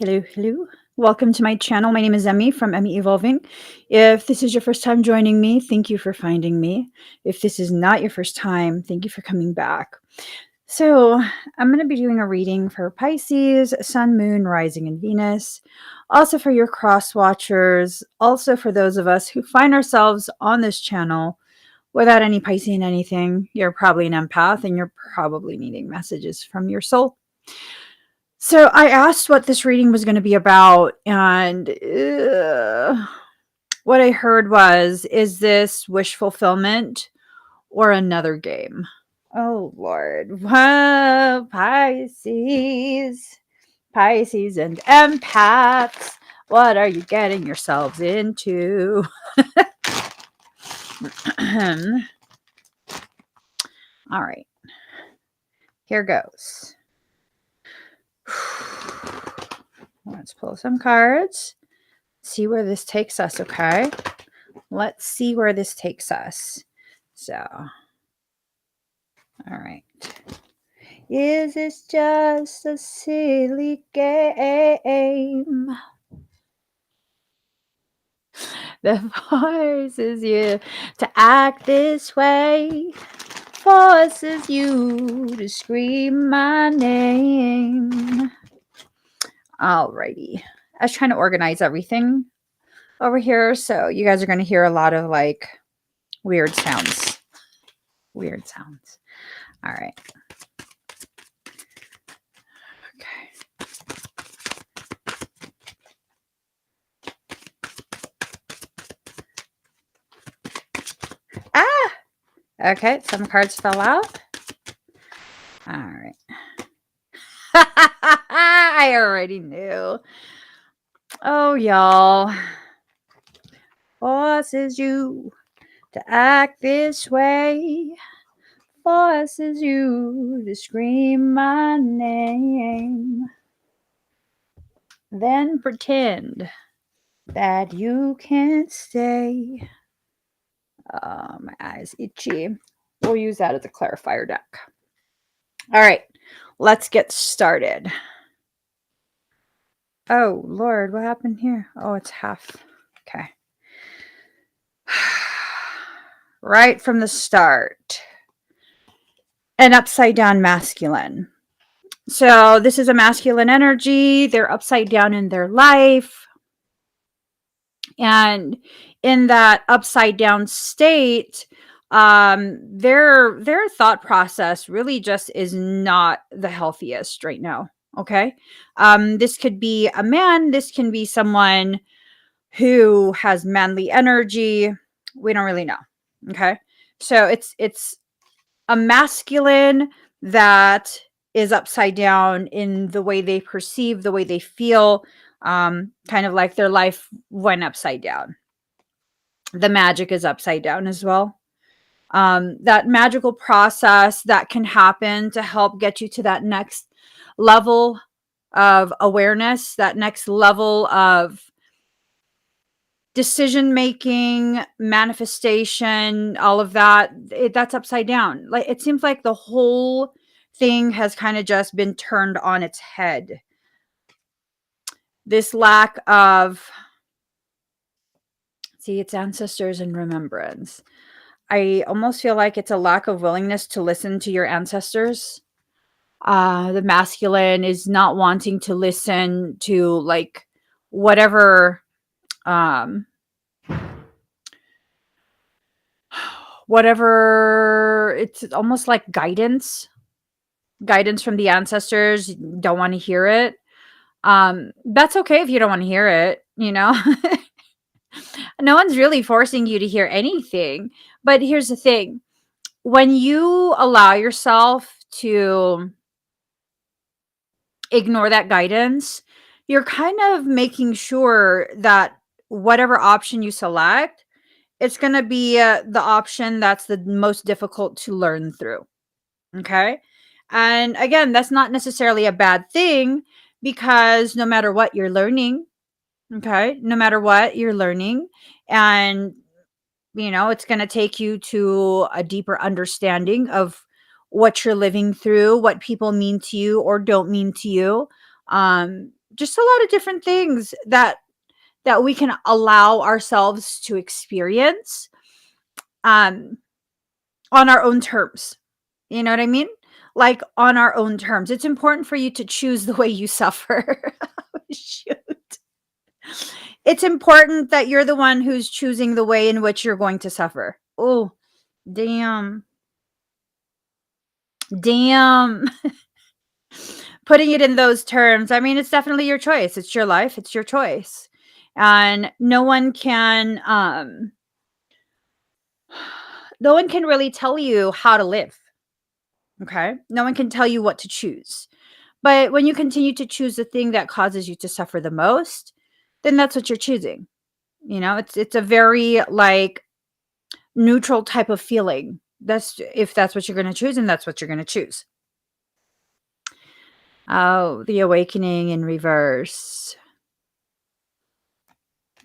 Hello, hello. Welcome to my channel. My name is Emmy from Emmy Evolving. If this is your first time joining me, thank you for finding me. If this is not your first time, thank you for coming back. So, I'm going to be doing a reading for Pisces, Sun, Moon, Rising, and Venus. Also for your cross watchers. Also for those of us who find ourselves on this channel without any Piscean anything. You're probably an empath and you're probably needing messages from your soul. So I asked what this reading was going to be about, and what I heard was, is this wish fulfillment or another game? Oh, Lord. Whoa, Pisces. Pisces and empaths. What are you getting yourselves into? All right. Here goes. Let's pull some cards. See where this takes us, okay? Let's see where this takes us. So, all right. Is this just a silly game that forces you to act this way? Forces you to scream my name. Alrighty. I was trying to organize everything over here, so you guys are going to hear a lot of like weird sounds. Weird sounds. All right. Okay. Ah! Okay, some cards fell out. All right. I already knew. Oh, y'all. Forces you to act this way. Forces you to scream my name. Then pretend that you can't stay. Oh, my eyes itchy. We'll use that as a clarifier deck. All right, let's get started. Oh, Lord, what happened here? Oh, it's half. Okay. Right from the start. An upside down masculine. So this is a masculine energy. They're upside down in their life. And in that upside down state, their thought process really just is not the healthiest right now. Okay. This could be a man, this can be someone who has manly energy. We don't really know. Okay. So it's a masculine that is upside down in the way they perceive, the way they feel, kind of like their life went upside down. The magic is upside down as well. That magical process that can happen to help get you to that next level of awareness, that next level of decision making, manifestation, all of that, that's upside down. Like, it seems like the whole thing has kind of just been turned on its head. This lack of, see, it's ancestors and remembrance. I almost feel like it's a lack of willingness to listen to your ancestors. The masculine is not wanting to listen to like whatever it's almost like guidance from the ancestors. Don't want to hear it. That's okay if you don't want to hear it, you know. No one's really forcing you to hear anything. But here's the thing. When you allow yourself to ignore that guidance, you're kind of making sure that whatever option you select, it's going to be the option that's the most difficult to learn through. Okay. And again, that's not necessarily a bad thing, because no matter what you're learning, okay, no matter what you're learning, and it's going to take you to a deeper understanding of what you're living through, what people mean to you or don't mean to you. just a lot of different things that we can allow ourselves to experience um on our own terms. You know what I mean? Like on our own terms. It's important for you to choose the way you suffer. Shoot. It's important that you're the one who's choosing the way in which you're going to suffer. Oh, damn. Damn. Putting it in those terms, I mean, it's definitely your choice. It's your life, it's your choice. And no one can really tell you how to live. Okay? No one can tell you what to choose. But when you continue to choose the thing that causes you to suffer the most, then that's what you're choosing. It's a very like neutral type of feeling. That's if that's what you're going to choose, and that's what you're going to choose. Oh, the awakening in reverse.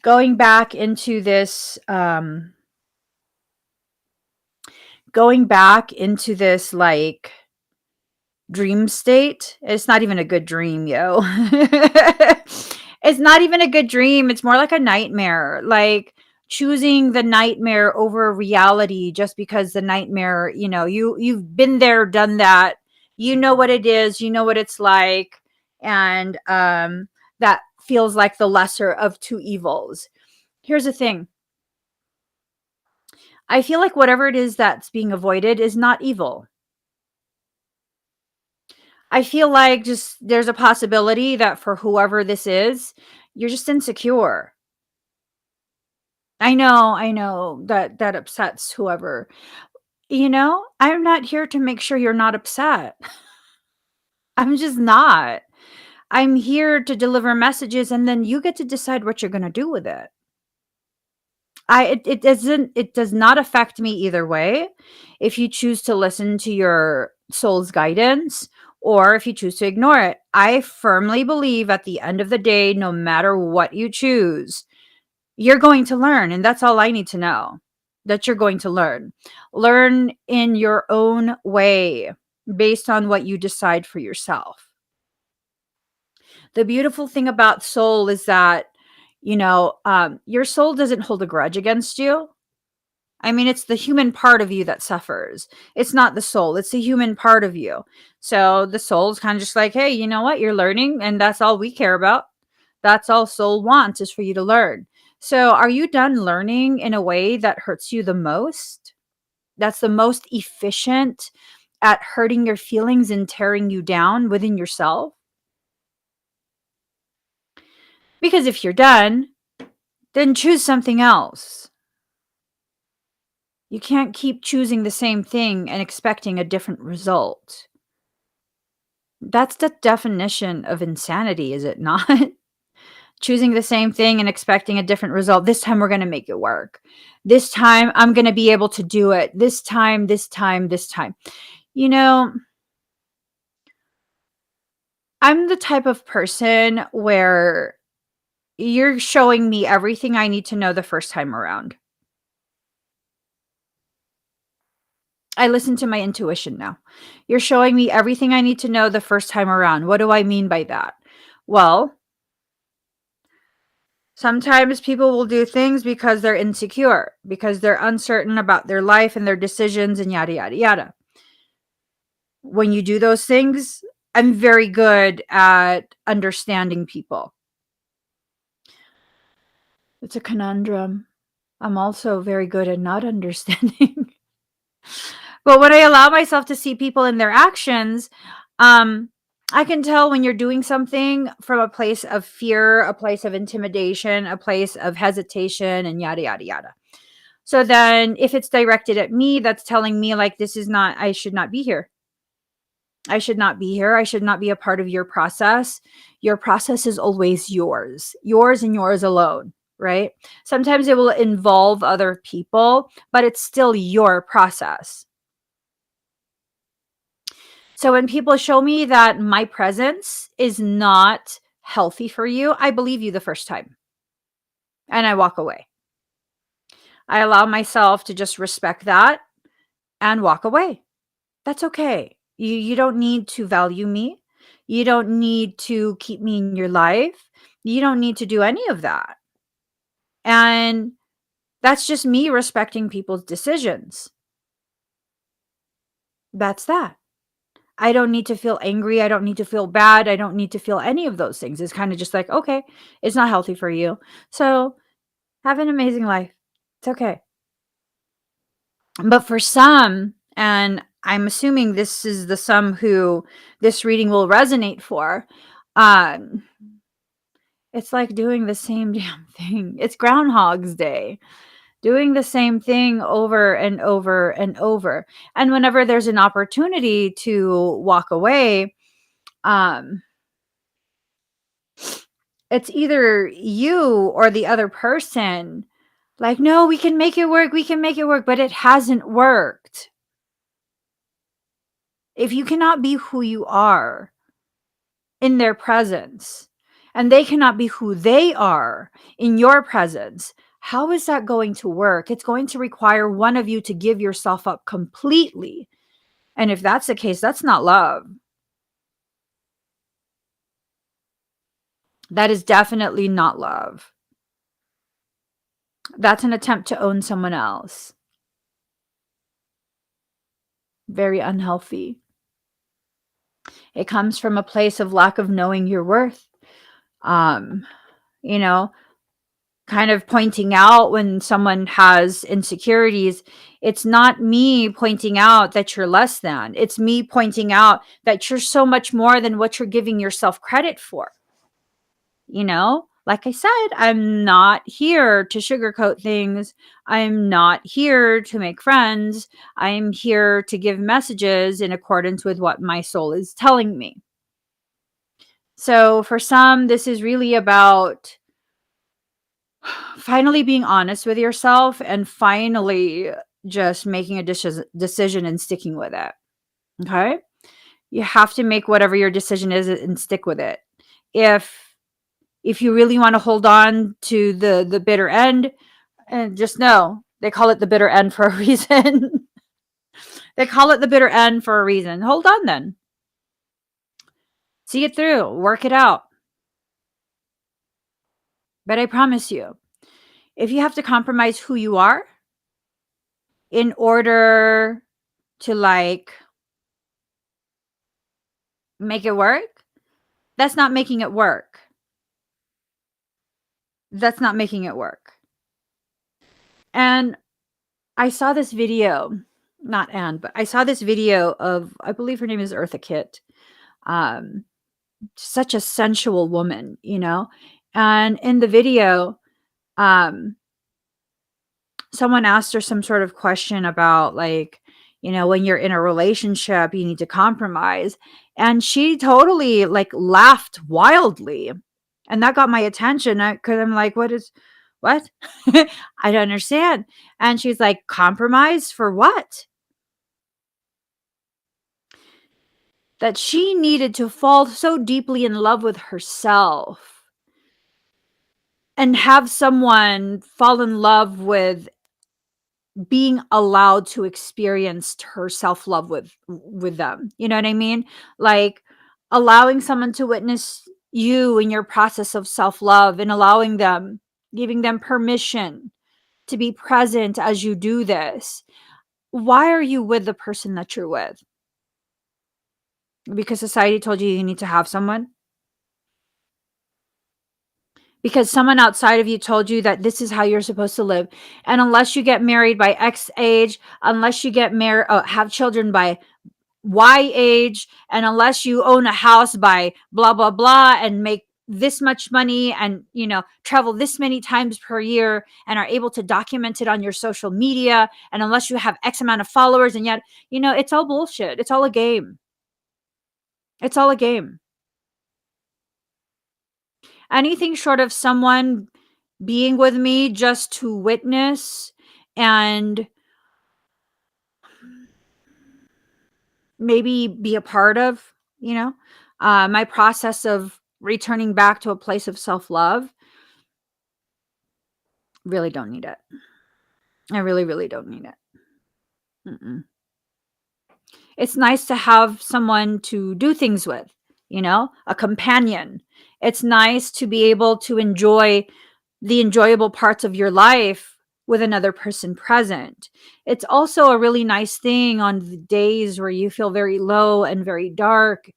Going back into this like dream state. It's not even a good dream, yo. It's not even a good dream. It's more like a nightmare. Like choosing the nightmare over reality just because the nightmare, you've been there, done that. You know what it is, you know what it's like, and that feels like the lesser of two evils. Here's the thing. I feel like whatever it is that's being avoided is not evil. I feel like just there's a possibility that for whoever this is, you're just insecure. I know that that upsets whoever. I'm not here to make sure you're not upset. I'm just not. I'm here to deliver messages and then you get to decide what you're going to do with it. It does not affect me either way. If you choose to listen to your soul's guidance or if you choose to ignore it, I firmly believe at the end of the day, no matter what you choose, you're going to learn. And that's all I need to know, that you're going to learn in your own way based on what you decide for yourself. The beautiful thing about soul is that, your soul doesn't hold a grudge against you. I mean, it's the human part of you that suffers. It's not the soul, it's the human part of you. So the soul's kind of just like, hey, you know what? You're learning, and that's all we care about. That's all soul wants is for you to learn. So are you done learning in a way that hurts you the most? That's the most efficient at hurting your feelings and tearing you down within yourself? Because if you're done, then choose something else. You can't keep choosing the same thing and expecting a different result. That's the definition of insanity, is it not? Choosing the same thing and expecting a different result. This time we're going to make it work. This time I'm going to be able to do it. This time, this time, this time. I'm the type of person where you're showing me everything I need to know the first time around. I listen to my intuition now. You're showing me everything I need to know the first time around. What do I mean by that? Well, sometimes people will do things because they're insecure, because they're uncertain about their life and their decisions and yada, yada, yada. When you do those things, I'm very good at understanding people. It's a conundrum. I'm also very good at not understanding. But when I allow myself to see people in their actions, I can tell when you're doing something from a place of fear, a place of intimidation, a place of hesitation, and yada, yada, yada. So then if it's directed at me, that's telling me like, I should not be here. I should not be here. I should not be a part of your process. Your process is always yours and yours alone, right? Sometimes it will involve other people, but it's still your process. So when people show me that my presence is not healthy for you, I believe you the first time and I walk away. I allow myself to just respect that and walk away. That's okay. You don't need to value me. You don't need to keep me in your life. You don't need to do any of that. And that's just me respecting people's decisions. That's that. I don't need to feel angry. I don't need to feel bad. I don't need to feel any of those things. It's kind of just like, okay, it's not healthy for you. So have an amazing life. It's okay. But for some, and I'm assuming this is the some who this reading will resonate for, um, it's like doing the same damn thing. It's Groundhog's Day, doing the same thing over and over and over. And whenever there's an opportunity to walk away, um, it's either you or the other person like, no, we can make it work. We can make it work. But it hasn't worked. If you cannot be who you are in their presence and they cannot be who they are in your presence, how is that going to work? It's going to require one of you to give yourself up completely. And if that's the case, that's not love. That is definitely not love. That's an attempt to own someone else. Very unhealthy. It comes from a place of lack of knowing your worth. Um, you know, kind of pointing out when someone has insecurities. It's not me pointing out that you're less than. It's me pointing out that you're so much more than what you're giving yourself credit for. Like I said, I'm not here to sugarcoat things. I'm not here to make friends. I'm here to give messages in accordance with what my soul is telling me. So for some, this is really about finally being honest with yourself and finally just making a decision and sticking with it. Okay? You have to make whatever your decision is and stick with it. If you really want to hold on to the bitter end, and just know they call it the bitter end for a reason. They call it the bitter end for a reason. Hold on then. See it through, work it out. But I promise you, if you have to compromise who you are in order to make it work, that's not making it work. That's not making it work. And I saw this video, not Anne, but I saw this video of, I believe her name is Eartha Kitt. Um, Such a sensual woman, And in the video, um, someone asked her some sort of question about when you're in a relationship, you need to compromise. And she totally laughed wildly. And that got my attention because I'm like, what? I don't understand. And she's like, compromise for what? That she needed to fall so deeply in love with herself and have someone fall in love with being allowed to experience her self-love with them. You know what I mean? Like allowing someone to witness you in your process of self-love and allowing them, giving them permission to be present as you do this. Why are you with the person that you're with? Because society told you need to have someone? Because someone outside of you told you that this is how you're supposed to live. And unless you get married by X age, unless you get married, have children by Y age, and unless you own a house by blah, blah, blah, and make this much money and, travel this many times per year and are able to document it on your social media. And unless you have X amount of followers, and yet, it's all bullshit. It's all a game. It's all a game. Anything short of someone being with me just to witness and maybe be a part of, my process of returning back to a place of self-love, really don't need it. I really, really don't need it. Mm-mm. It's nice to have someone to do things with. a companion. It's nice to be able to enjoy the enjoyable parts of your life with another person present. It's also a really nice thing on the days where you feel very low and very dark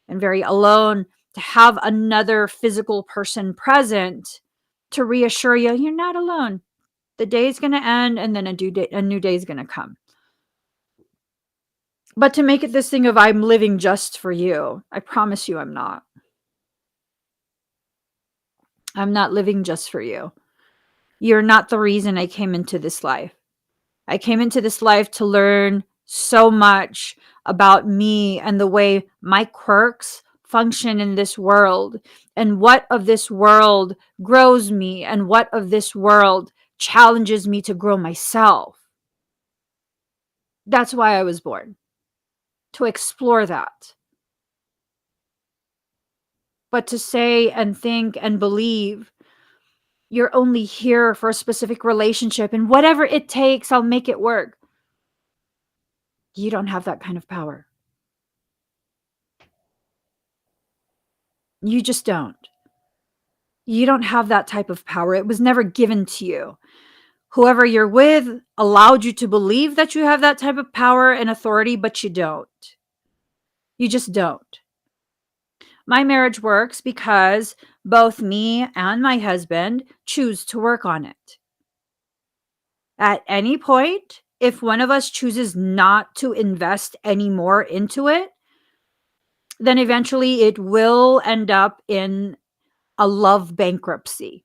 and very alone to have another physical person present to reassure you you're not alone. The day's going to end and then a new day is going to come. But to make it this thing of I'm living just for you, I promise you I'm not. I'm not living just for you. You're not the reason I came into this life. I came into this life to learn so much about me and the way my quirks function in this world, and what of this world grows me, and what of this world challenges me to grow myself. That's why I was born, to explore that. But to say and think and believe you're only here for a specific relationship and whatever it takes, I'll make it work. You don't have that kind of power. You just don't. You don't have that type of power. It was never given to you. Whoever you're with allowed you to believe that you have that type of power and authority, but you don't. You just don't. My marriage works because both me and my husband choose to work on it. At any point, if one of us chooses not to invest any more into it, then eventually it will end up in a love bankruptcy,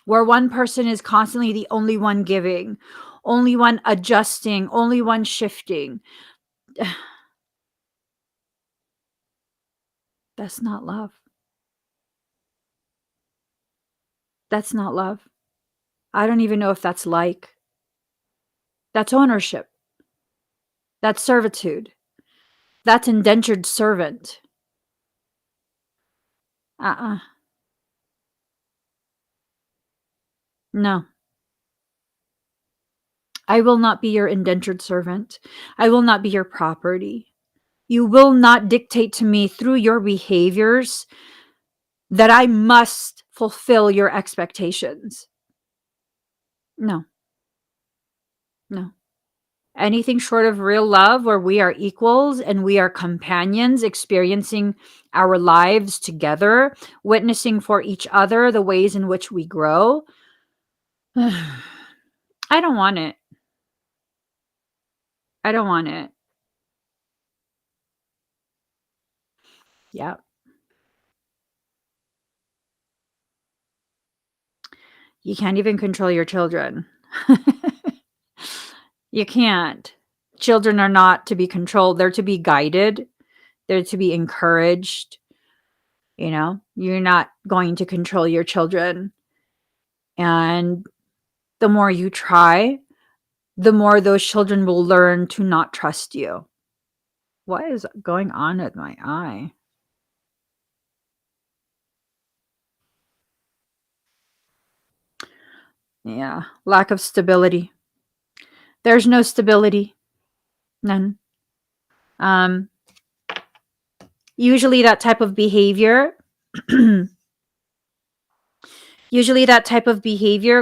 where one person is constantly the only one giving, only one adjusting, only one shifting. That's not love. That's not love. I don't even know if that's like. That's ownership. That's servitude. That's indentured servant. Uh-uh. No. I will not be your indentured servant. I will not be your property. You will not dictate to me through your behaviors that I must fulfill your expectations. No. No. Anything short of real love, where we are equals and we are companions experiencing our lives together, witnessing for each other the ways in which we grow. I don't want it. I don't want it. Yeah. You can't even control your children. You can't. Children are not to be controlled. They're to be guided. They're to be encouraged. You're not going to control your children. And the more you try, the more those children will learn to not trust you. What is going on with my eye? Yeah, lack of stability. There's no stability. None. Um, usually that type of behavior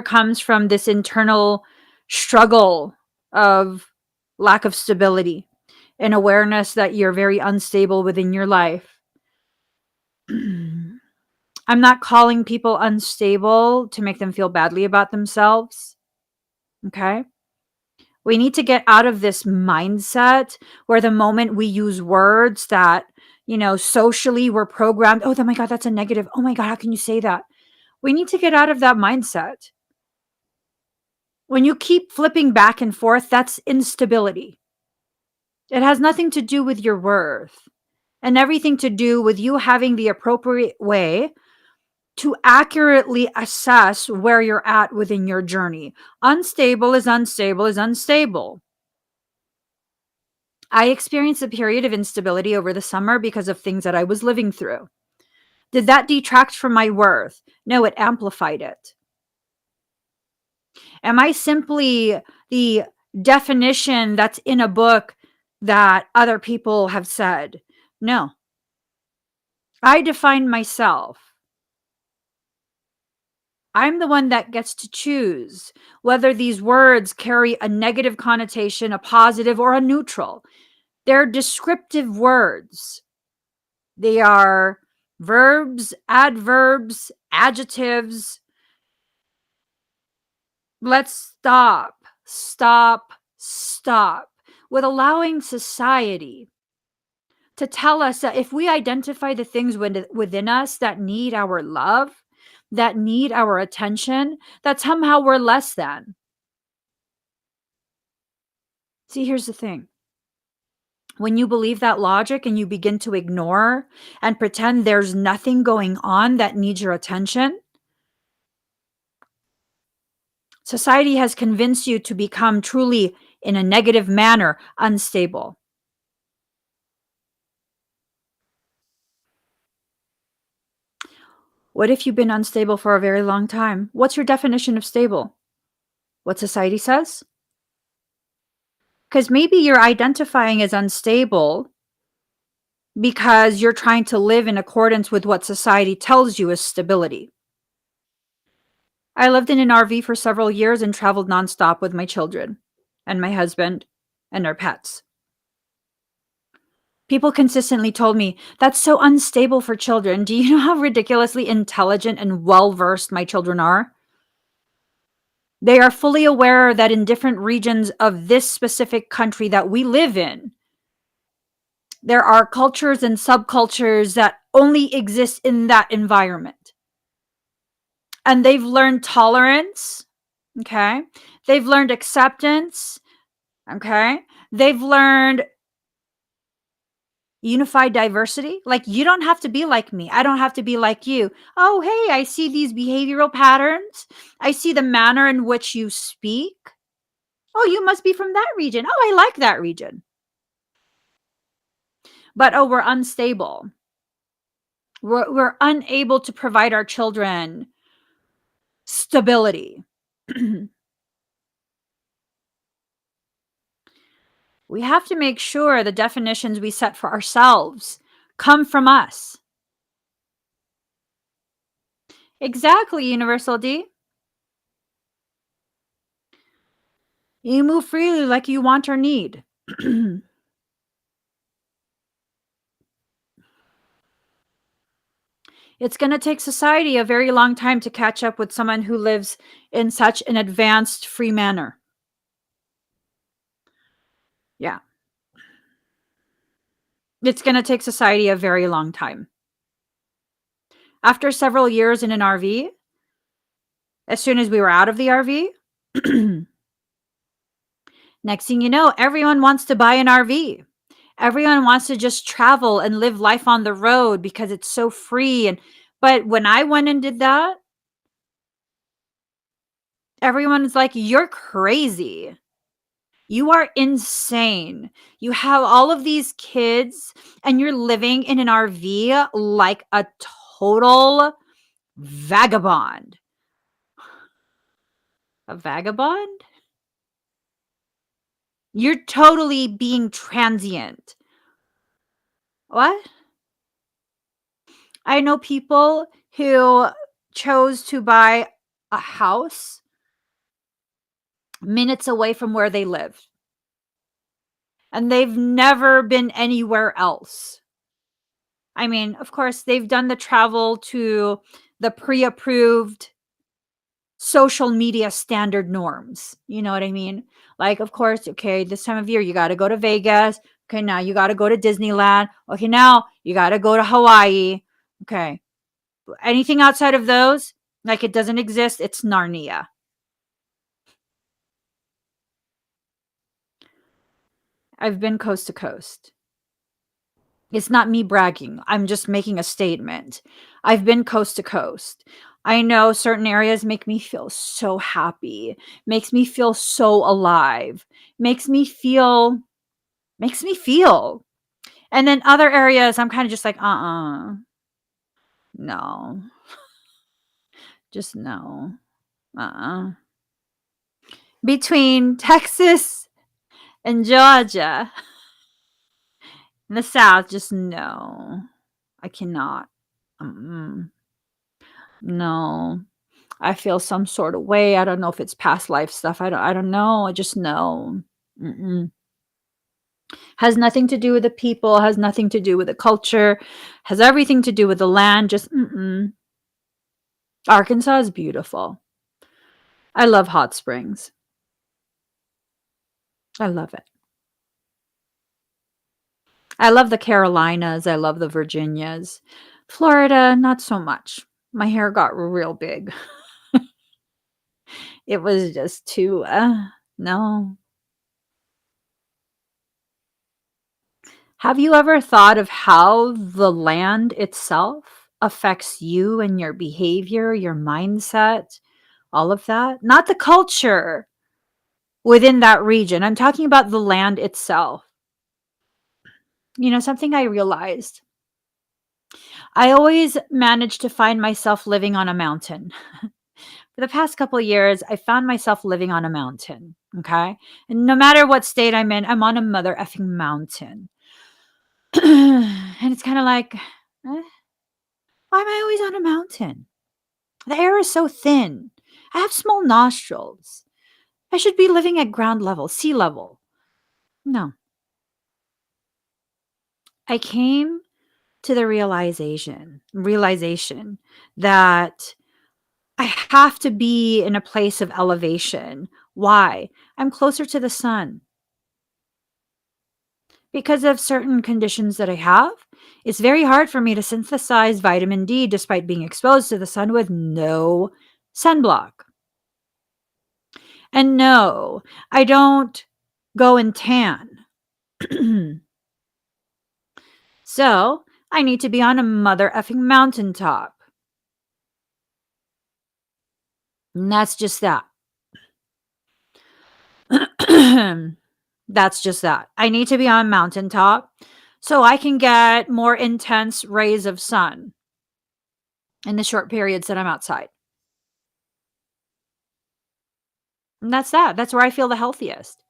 comes from this internal struggle of lack of stability and awareness that you're very unstable within your life. I'm not calling people unstable to make them feel badly about themselves. Okay? We need to get out of this mindset where the moment we use words that, socially we're programmed, oh my God, that's a negative. Oh my God, how can you say that? We need to get out of that mindset. When you keep flipping back and forth, that's instability. It has nothing to do with your worth and everything to do with you having the appropriate way to accurately assess where you're at within your journey. Unstable is unstable is unstable. I experienced a period of instability over the summer because of things that I was living through. Did that detract from my worth? No, it amplified it. Am I simply the definition that's in a book that other people have said. No, I define myself. I'm the one that gets to choose whether these words carry a negative connotation, a positive, or a neutral. They're descriptive words. They are verbs, adverbs, adjectives. Let's stop with allowing society to tell us that if we identify the things within us that need our love, that need our attention, that somehow we're less than. See, here's the thing. When you believe that logic and you begin to ignore and pretend there's nothing going on that needs your attention, society has convinced you to become truly, in a negative manner, unstable. What if you've been unstable for a very long time? What's your definition of stable? What society says? Because maybe you're identifying as unstable because you're trying to live in accordance with what society tells you is stability. I lived in an RV for several years and traveled nonstop with my children and my husband and our pets. People consistently told me, that's so unstable for children. Do you know how ridiculously intelligent and well versed my children are? They are fully aware that in different regions of this specific country that we live in, there are cultures and subcultures that only exist in that environment. And they've learned tolerance, okay? They've learned acceptance, okay? They've learned unified diversity. Like, you don't have to be like me. I don't have to be like you. Oh, hey, I see these behavioral patterns. I see the manner in which you speak. Oh, you must be from that region. Oh, I like that region. But, oh, we're unstable. We're unable to provide our children stability. We have to make sure the definitions we set for ourselves come from us. Exactly, Universal D. You move freely like you want or need. It's going to take society a very long time to catch up with someone who lives in such an advanced, free manner. Yeah. It's going to take society a very long time. After several years in an RV, as soon as we were out of the RV, next thing you know, everyone wants to buy an RV. Everyone wants to just travel and live life on the road because it's so free. But when I went and did that, everyone's like, you're crazy. You are insane. You have all of these kids and you're living in an RV like a total vagabond. A vagabond? You're totally being transient. What? I know people who chose to buy a house minutes away from where they live, and they've never been anywhere else. I mean, of course, they've done the travel to the pre-approved social media standard norms. You know what I mean? Like, of course, okay, this time of year, you got to go to Vegas. Okay, now you got to go to Disneyland. Okay, now you got to go to Hawaii. Okay. Anything outside of those, like, it doesn't exist. It's Narnia. I've been coast to coast. It's not me bragging. I'm just making a statement. I've been coast to coast. I know certain areas make me feel so happy, makes me feel so alive, makes me feel. And then other areas, I'm kind of just like, no, just no, Between Texas and Georgia, In the South, just no. I cannot. Mm-mm. No. I feel some sort of way. I don't know if it's past life stuff. I don't know. I just know. Mm-mm. Has nothing to do with the people, has nothing to do with the culture, has everything to do with the land. Just mm-mm. Arkansas is beautiful. I love hot springs. I love it. I love the Carolinas. I love the Virginias. Florida, not so much. My hair got real big. It was just too, no. Have you ever thought of how the land itself affects you and your behavior, your mindset, all of that? Not the culture within that region. I'm talking about the land itself. Something I realized. I always managed to find myself living on a mountain. For the past couple of years, I found myself living on a mountain. Okay. And no matter what state I'm in, I'm on a mother effing mountain. And it's kind of like, why am I always on a mountain? The air is so thin. I have small nostrils. I should be living at ground level, sea level. No. I came to the realization that I have to be in a place of elevation. Why? I'm closer to the sun. Because of certain conditions that I have, it's very hard for me to synthesize vitamin D despite being exposed to the sun with no sunblock. And no, I don't go and tan. So I need to be on a mother effing mountaintop. And that's just that. That's just that. I need to be on a mountaintop so I can get more intense rays of sun in the short periods that I'm outside. And that's that. That's where I feel the healthiest.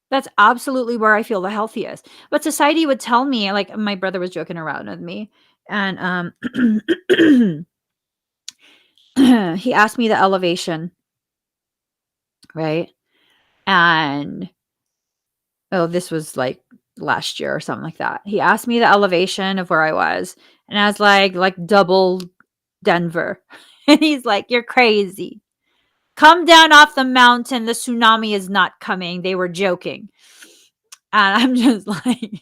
That's absolutely where I feel the healthiest. But society would tell me, like my brother was joking around with me, and he asked me the elevation, right? And oh, this was like last year or something like that. He asked me the elevation of where I was, and I was like double Denver. And he's like, "You're crazy. Come down off the mountain. The tsunami is not coming." They were joking. And I'm just like,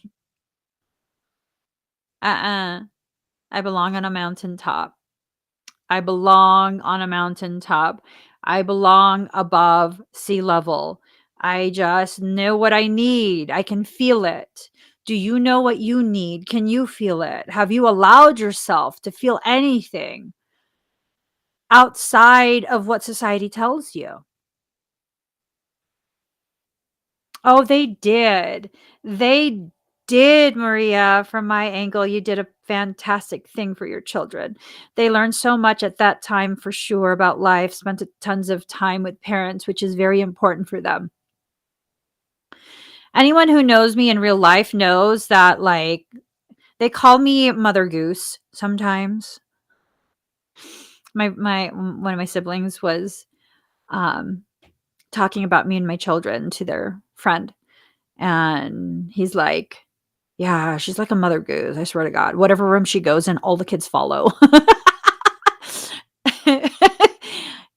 uh-uh. I belong on a mountaintop. I belong on a mountaintop. I belong above sea level. I just know what I need. I can feel it. Do you know what you need? Can you feel it? Have you allowed yourself to feel anything outside of what society tells you? Oh, they did. They did, Maria. From my angle, you did a fantastic thing for your children. They learned so much at that time for sure about life, spent tons of time with parents, which is very important for them. Anyone who knows me in real life knows that, like, they call me Mother Goose sometimes. My one of my siblings was um talking about me and my children to their friend, and he's like, yeah, she's like a mother goose, I swear to God. Whatever room she goes in, all the kids follow.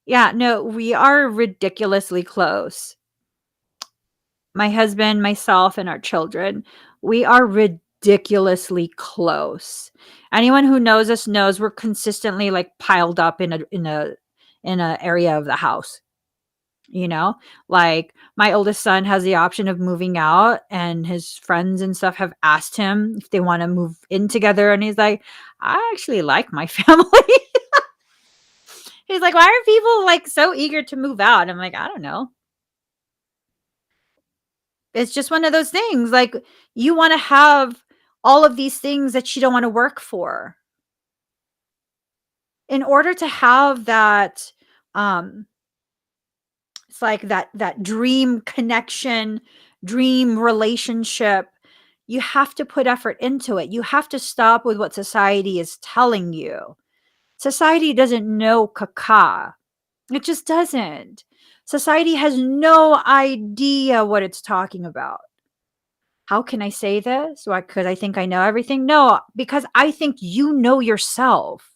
Yeah, no, we are ridiculously close. My husband, myself, and our children, we are ridiculously close. Anyone who knows us knows we're consistently like piled up in a area of the house. You know, like my oldest son has the option of moving out, and his friends and stuff have asked him if they want to move in together. And he's like, I actually like my family. He's like, why are people like so eager to move out? I'm like, I don't know. It's just one of those things. Like, you want to have all of these things that you don't want to work for in order to have that. Um, it's like that dream connection, dream relationship. You have to put effort into it. You have to stop with what society is telling you. Society doesn't know caca. It just doesn't. Society has no idea what it's talking about. How can I say this? Why? Because I think I know everything? No, because I think you know yourself.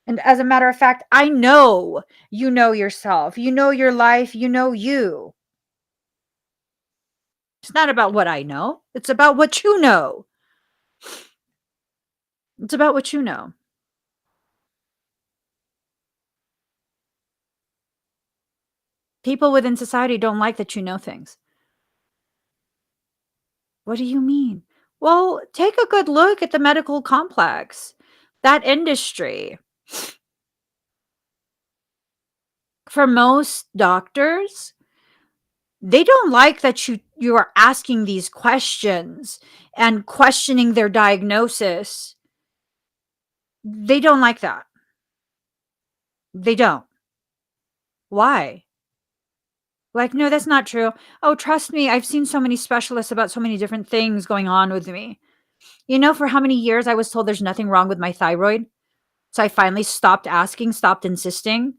And as a matter of fact, I know you know yourself. You know your life. You know you. It's not about what I know. It's about what you know. It's about what you know. People within society don't like that you know things. What do you mean? Well, take a good look at the medical complex, that industry. For most doctors, they don't like that you are asking these questions and questioning their diagnosis. They don't like that. They don't. Why? Like, no, that's not true. Oh, trust me, I've seen so many specialists about so many different things going on with me. You know, for how many years I was told there's nothing wrong with my thyroid? So I finally stopped asking, stopped insisting.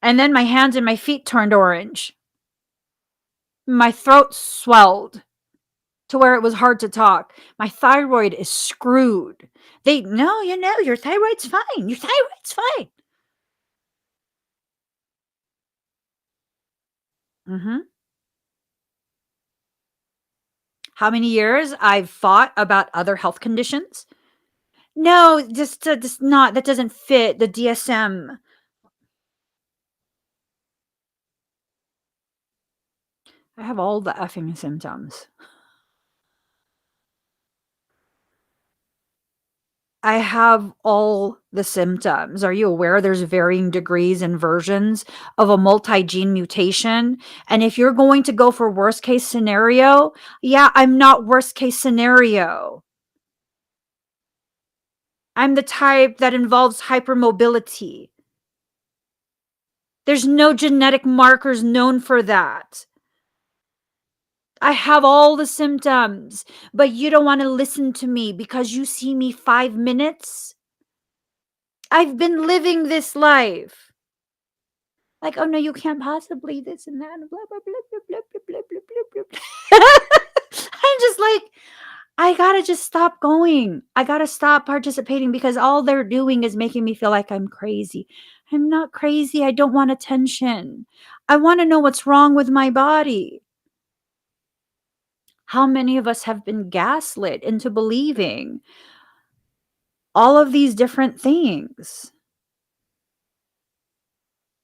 And then my hands and my feet turned orange. My throat swelled to where it was hard to talk. My thyroid is screwed. They, no, you know, your thyroid's fine. Your thyroid's fine. Hmm. How many years I've fought about other health conditions? No, just not, that doesn't fit the DSM. I have all the effing symptoms. I have all the symptoms. Are you aware there's varying degrees and versions of a multi-gene mutation? And if you're going to go for worst case scenario, yeah, I'm not worst case scenario. I'm the type that involves hypermobility. There's no genetic markers known for that. I have all the symptoms, but you don't want to listen to me because you see me 5 minutes. I've been living this life. Like, "Oh, no, you can't possibly this and that, and blah, blah, blah, blah, blah, blah, blah, blah, blah, blah." I'm just like, I gotta just stop going. I gotta stop participating because all they're doing is making me feel like I'm crazy. I'm not crazy. I don't want attention. I wanna know what's wrong with my body. How many of us have been gaslit into believing all of these different things?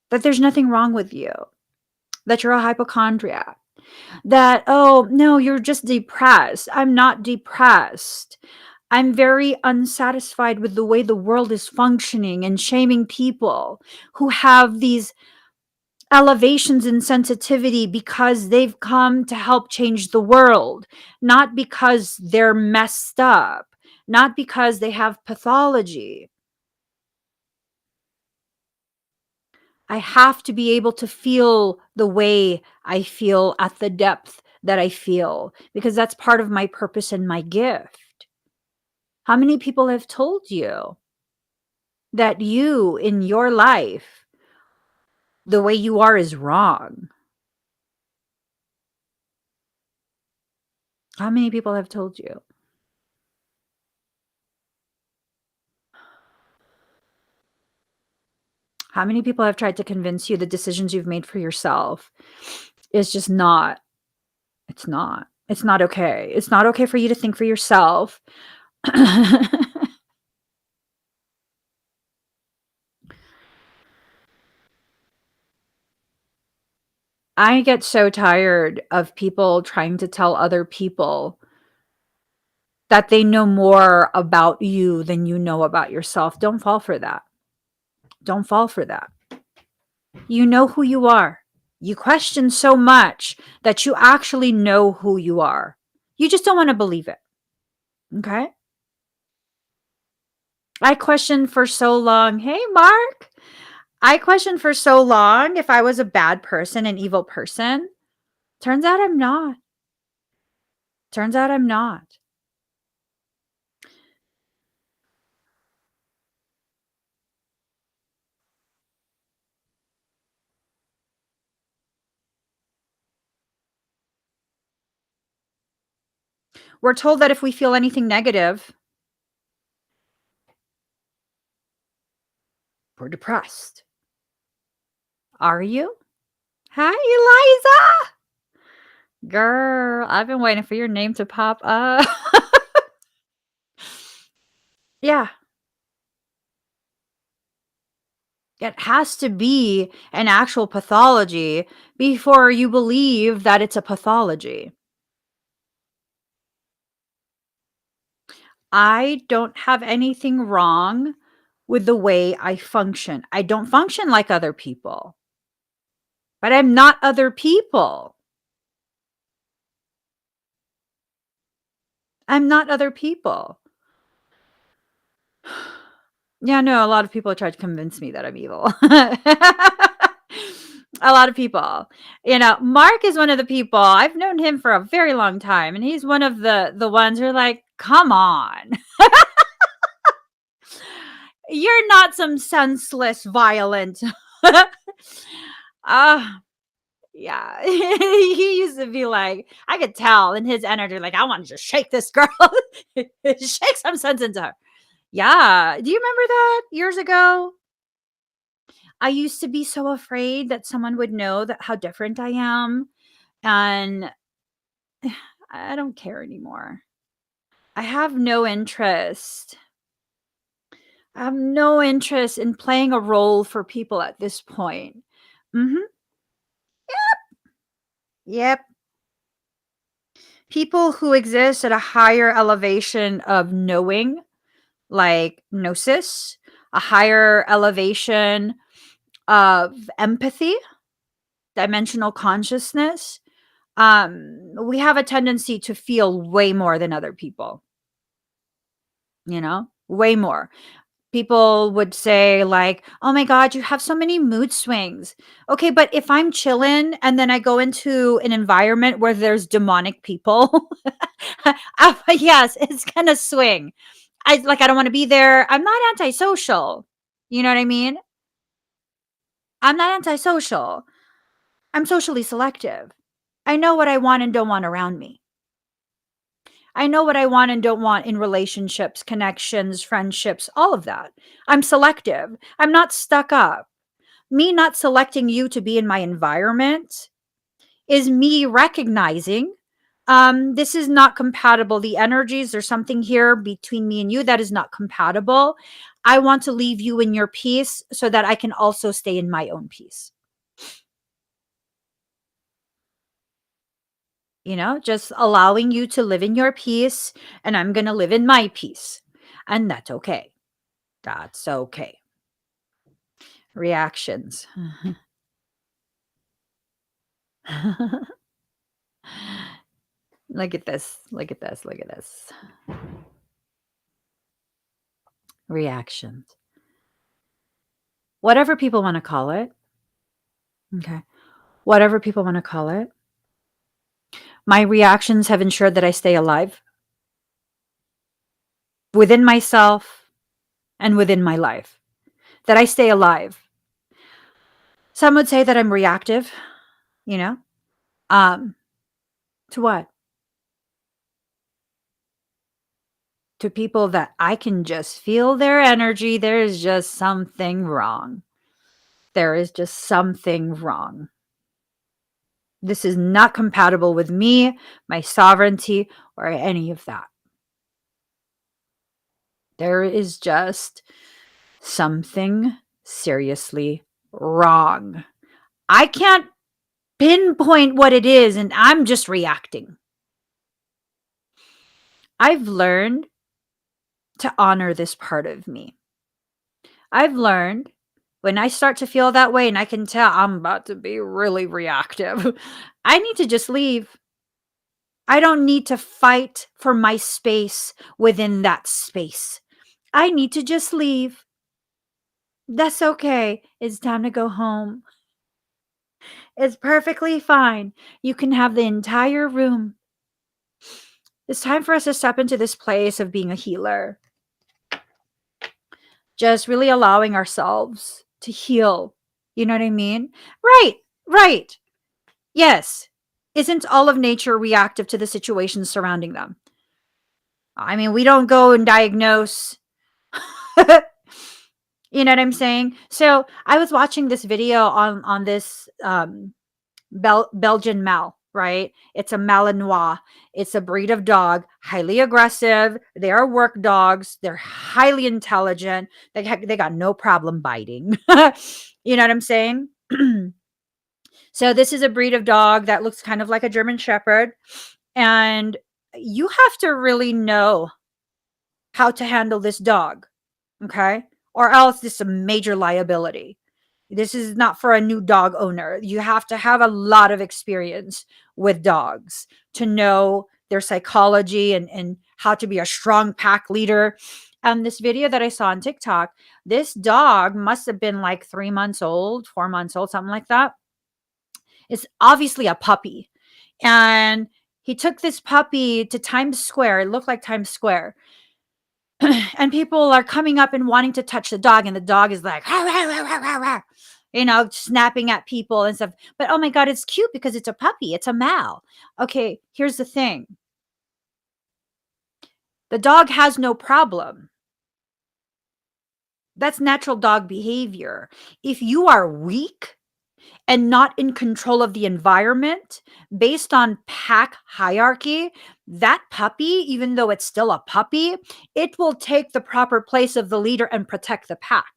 That there's nothing wrong with you, that you're a hypochondriac, that, oh, no, you're just depressed. I'm not depressed. I'm very unsatisfied with the way the world is functioning and shaming people who have these elevations in sensitivity because they've come to help change the world, not because they're messed up, not because they have pathology. I have to be able to feel the way I feel at the depth that I feel because that's part of my purpose and my gift. How many people have told you that you in your life, the way you are is wrong? How many people have told you? How many people have tried to convince you the decisions you've made for yourself is just not, it's not. It's not okay. It's not okay for you to think for yourself. I get so tired of people trying to tell other people that they know more about you than you know about yourself. Don't fall for that. Don't fall for that. You know who you are. You question so much that you actually know who you are. You just don't want to believe it. Okay? I questioned for so long. Hey, Mark. I questioned for so long if I was a bad person, an evil person. Turns out I'm not. Turns out I'm not. We're told that if we feel anything negative, we're depressed. Are you? Hi, Eliza. Girl, I've been waiting for your name to pop up. Yeah, it has to be an actual pathology before you believe that it's a pathology. I don't have anything wrong with the way I function. I don't function like other people, but I'm not other people. I'm not other people. Yeah, no, a lot of people tried to convince me that I'm evil. A lot of people. Mark is one of the people. I've known him for a very long time, and he's one of the ones who are like, "Come on. You're not some senseless, violent." Ah, yeah. He used to be like, I could tell in his energy, like, I want to just shake this girl, shake some sense into her. Yeah. Do you remember that years ago? I used to be so afraid that someone would know that how different I am. And I don't care anymore. I have no interest. I have no interest in playing a role for people at this point. Mhm. Yep. People who exist at a higher elevation of knowing, like gnosis, a higher elevation of empathy, dimensional consciousness, we have a tendency to feel way more than other people, way more. People would say, like, "Oh my god, you have so many mood swings." Okay, but if I'm chilling and then I go into an environment where there's demonic people, yes, it's gonna swing. I don't wanna be there. I'm not antisocial. You know what I mean? I'm not antisocial. I'm socially selective. I know what I want and don't want around me. I know what I want and don't want in relationships, connections, friendships, all of that. I'm selective. I'm not stuck up. Me not selecting you to be in my environment is me recognizing this is not compatible. The energies, there's something here between me and you that is not compatible. I want to leave you in your peace so that I can also stay in my own peace. Just allowing you to live in your peace, and I'm going to live in my peace. And that's okay. That's okay. Reactions. Look at this. Look at this. Look at this. Reactions. Whatever people want to call it. Okay. Whatever people want to call it. My reactions have ensured that I stay alive within myself and within my life. That I stay alive. Some would say that I'm reactive, you know? Um, to what? To people that I can just feel their energy. There is just something wrong. There is just something wrong. This is not compatible with me, my sovereignty, or any of that. There is just something seriously wrong. I can't pinpoint what it is, and I'm just reacting. I've learned to honor this part of me. I've learned when I start to feel that way and I can tell I'm about to be really reactive, I need to just leave. I don't need to fight for my space within that space. I need to just leave. That's okay. It's time to go home. It's perfectly fine. You can have the entire room. It's time for us to step into this place of being a healer. Just really allowing ourselves to heal. You know what I mean? Right, right. Yes. Isn't all of nature reactive to the situations surrounding them? I mean, we don't go and diagnose. You know what I'm saying? So I was watching this video on this Belgian Mal, right? It's a Malinois. It's a breed of dog, highly aggressive. They are work dogs. They're highly intelligent. They got no problem biting. You know what I'm saying? So this is a breed of dog that looks kind of like a German Shepherd, and you have to really know how to handle this dog, okay? Or else this is a major liability. This is not for a new dog owner. You have to have a lot of experience with dogs to know their psychology and how to be a strong pack leader. And this video that I saw on TikTok, this dog must have been like 3 months old, 4 months old, something like that. It's obviously a puppy. And he took this puppy to Times Square. It looked like Times Square. And people are coming up and wanting to touch the dog, and the dog is like, "Rah, rah, rah, rah, rah, rah," snapping at people and stuff. But oh my God, it's cute because it's a puppy. It's a Mal. Okay, here's the thing. The dog has no problem. That's natural dog behavior. If you are weak and not in control of the environment based on pack hierarchy, that puppy, even though it's still a puppy, it will take the proper place of the leader and protect the pack.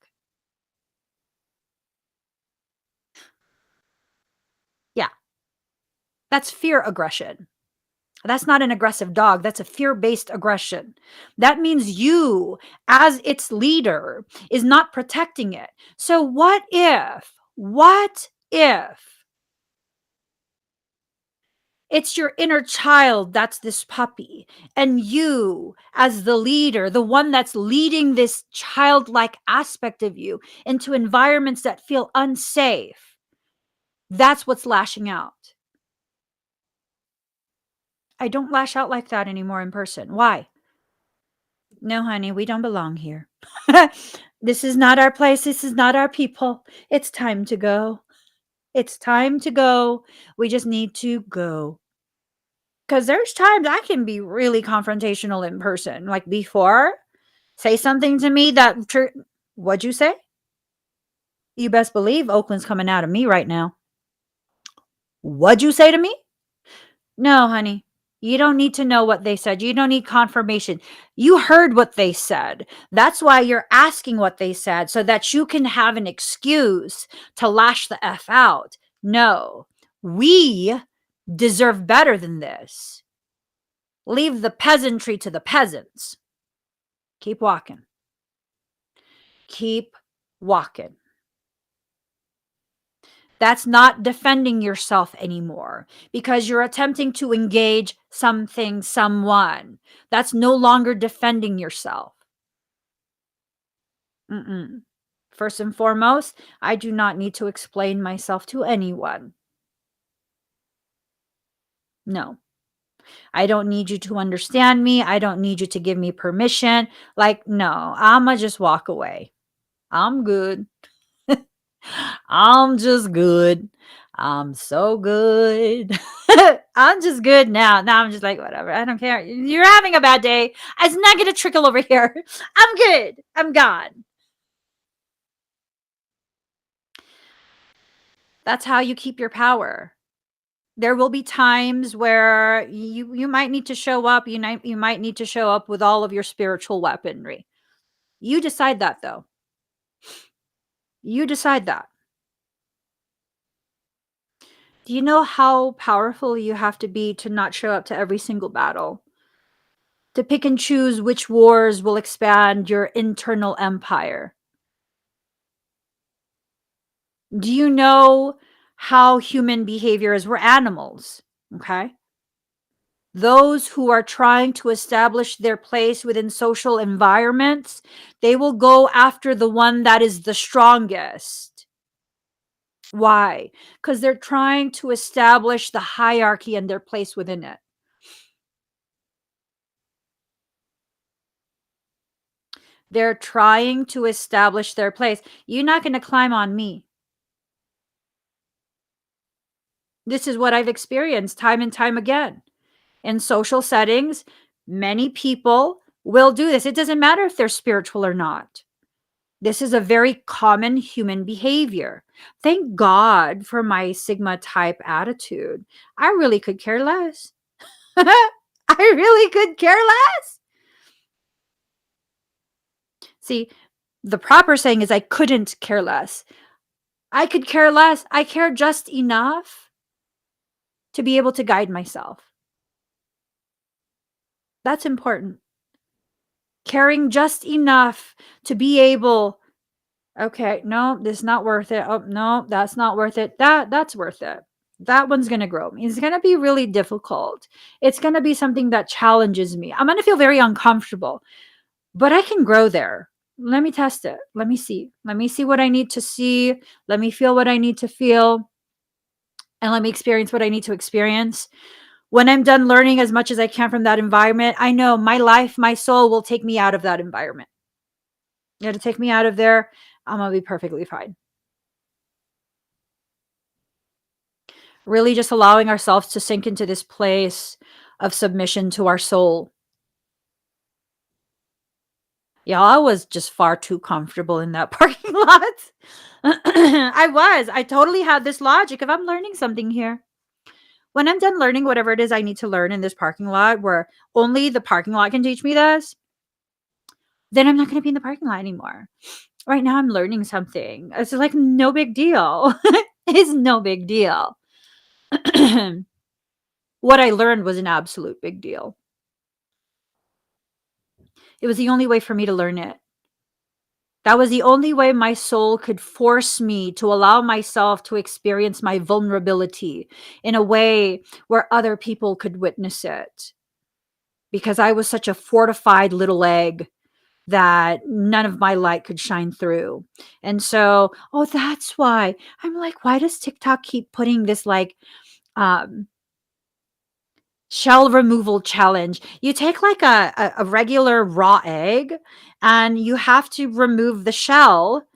Yeah, that's fear aggression. That's not an aggressive dog. That's a fear based aggression. That means you, as its leader, is not protecting it. So, what if it's your inner child that's this puppy, and you, as the leader, the one that's leading this childlike aspect of you into environments that feel unsafe, that's what's lashing out. I don't lash out like that anymore in person. Why? No, honey, we don't belong here. This is not our place. This is not our people. It's time to go. It's time to go. We just need to go. Because there's times I can be really confrontational in person. Like before, say something to me that, what'd you say? You best believe Oakland's coming out of me right now. What'd you say to me? No, honey. You don't need to know what they said. You don't need confirmation. You heard what they said. That's why you're asking what they said, so that you can have an excuse to lash the F out. No, we deserve better than this. Leave the peasantry to the peasants. Keep walking. Keep walking. That's not defending yourself anymore because you're attempting to engage something, someone. That's no longer defending yourself. Mm-mm. First and foremost, I do not need to explain myself to anyone. No, I don't need you to understand me. I don't need you to give me permission. Like, no, I'ma just walk away. I'm good. I'm just good. I'm so good. I'm just good now. Now I'm just like, whatever. I don't care. You're having a bad day. It's not going to trickle over here. I'm good. I'm gone. That's how you keep your power. There will be times where you might need to show up. You might need to show up with all of your spiritual weaponry. You decide that, though. You decide that. Do you know how powerful you have to be to not show up to every single battle? To pick and choose which wars will expand your internal empire. Do you know how human behavior is? We're animals, okay? Those who are trying to establish their place within social environments, they will go after the one that is the strongest. Why? Because they're trying to establish the hierarchy and their place within it. They're trying to establish their place. You're not going to climb on me. This is what I've experienced time and time again. In social settings, many people will do this. It doesn't matter if they're spiritual or not. This is a very common human behavior. Thank God for my Sigma type attitude. I really could care less. I really could care less. See, the proper saying is I couldn't care less. I could care less. I care just enough to be able to guide myself. That's important. Caring just enough to be able, okay, no, this is not worth it. Oh, no, that's not worth it. That's worth it. That one's going to grow me. It's going to be really difficult. It's going to be something that challenges me. I'm going to feel very uncomfortable, but I can grow there. Let me test it. Let me see. Let me see what I need to see. Let me feel what I need to feel. And let me experience what I need to experience. When I'm done learning as much as I can from that environment, I know my life, my soul will take me out of that environment. To take me out of there, I'm going to be perfectly fine. Really just allowing ourselves to sink into this place of submission to our soul. Yeah, I was just far too comfortable in that parking lot. I totally had this logic of I'm learning something here. When I'm done learning whatever it is I need to learn in this parking lot where only the parking lot can teach me this, then I'm not going to be in the parking lot anymore. Right now I'm learning something. It's like no big deal. It's no big deal. What I learned was an absolute big deal. It was the only way for me to learn it. That was the only way my soul could force me to allow myself to experience my vulnerability in a way where other people could witness it. Because I was such a fortified little egg that none of my light could shine through. And so, oh, that's why I'm like, why does TikTok keep putting this like shell removal challenge? You take like a regular raw egg and you have to remove the shell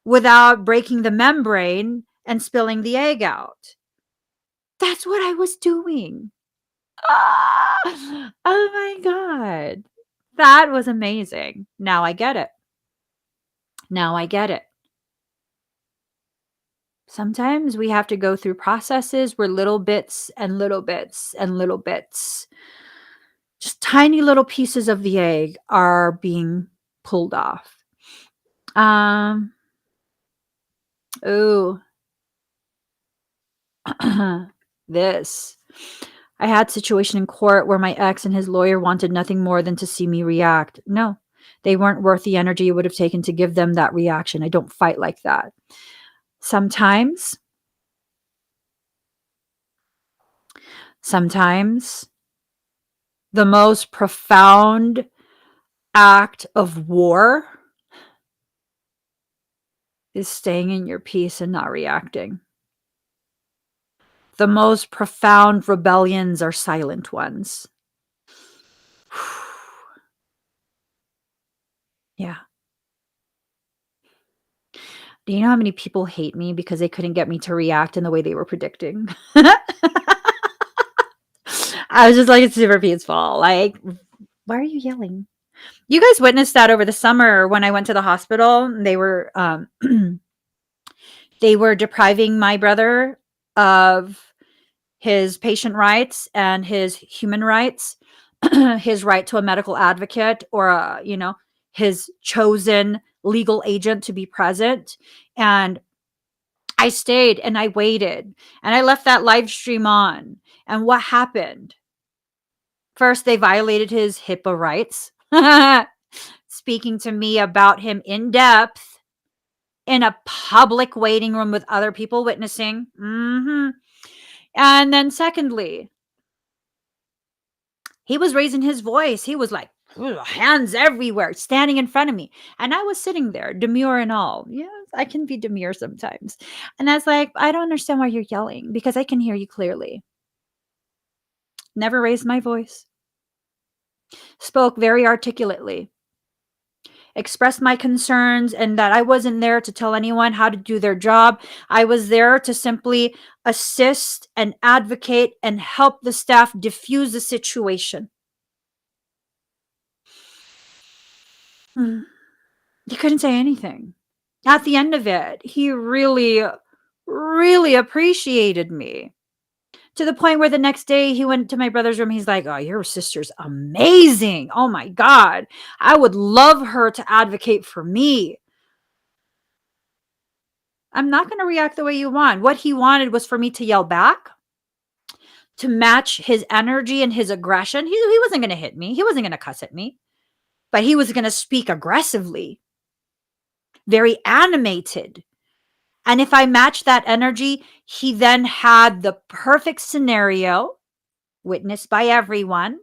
without breaking the membrane and spilling the egg out. That's what I was doing. Ah, oh my God. That was amazing. Now I get it. Now I get it. Sometimes we have to go through processes where little bits and little bits and little bits, just tiny little pieces of the egg are being pulled off. Oh, this. I had situation in court where my ex and his lawyer wanted nothing more than to see me react. No, they weren't worth the energy it would have taken to give them that reaction. I don't fight like that. Sometimes the most profound act of war is staying in your peace and not reacting. The most profound rebellions are silent ones. Yeah. Do you know how many people hate me because they couldn't get me to react in the way they were predicting? I was just like, it's super peaceful. Like, why are you yelling? You guys witnessed that over the summer when I went to the hospital. They were they were depriving my brother of his patient rights and his human rights, his right to a medical advocate or his chosen legal agent to be present. And I stayed and I waited and I left that live stream on. And what happened? First, they violated his HIPAA rights, speaking to me about him in depth in a public waiting room with other people witnessing. And then secondly, he was raising his voice. He was like, hands everywhere, standing in front of me. And I was sitting there, demure and all. Yes, I can be demure sometimes. And I was like, I don't understand why you're yelling because I can hear you clearly. Never raised my voice. Spoke very articulately. express my concerns, and that I wasn't there to tell anyone how to do their job. I was there to simply assist and advocate and help the staff diffuse the situation. Hmm. He couldn't say anything. At the end of it, he really, really appreciated me. To the point where the next day he went to my brother's room. He's like, "Oh, your sister's amazing. Oh my God. I would love her to advocate for me." I'm not going to react the way you want. What he wanted was for me to yell back, to match his energy and his aggression. He wasn't going to hit me. He wasn't going to cuss at me, but he was going to speak aggressively, very animated. And if I matched that energy, he then had the perfect scenario, witnessed by everyone.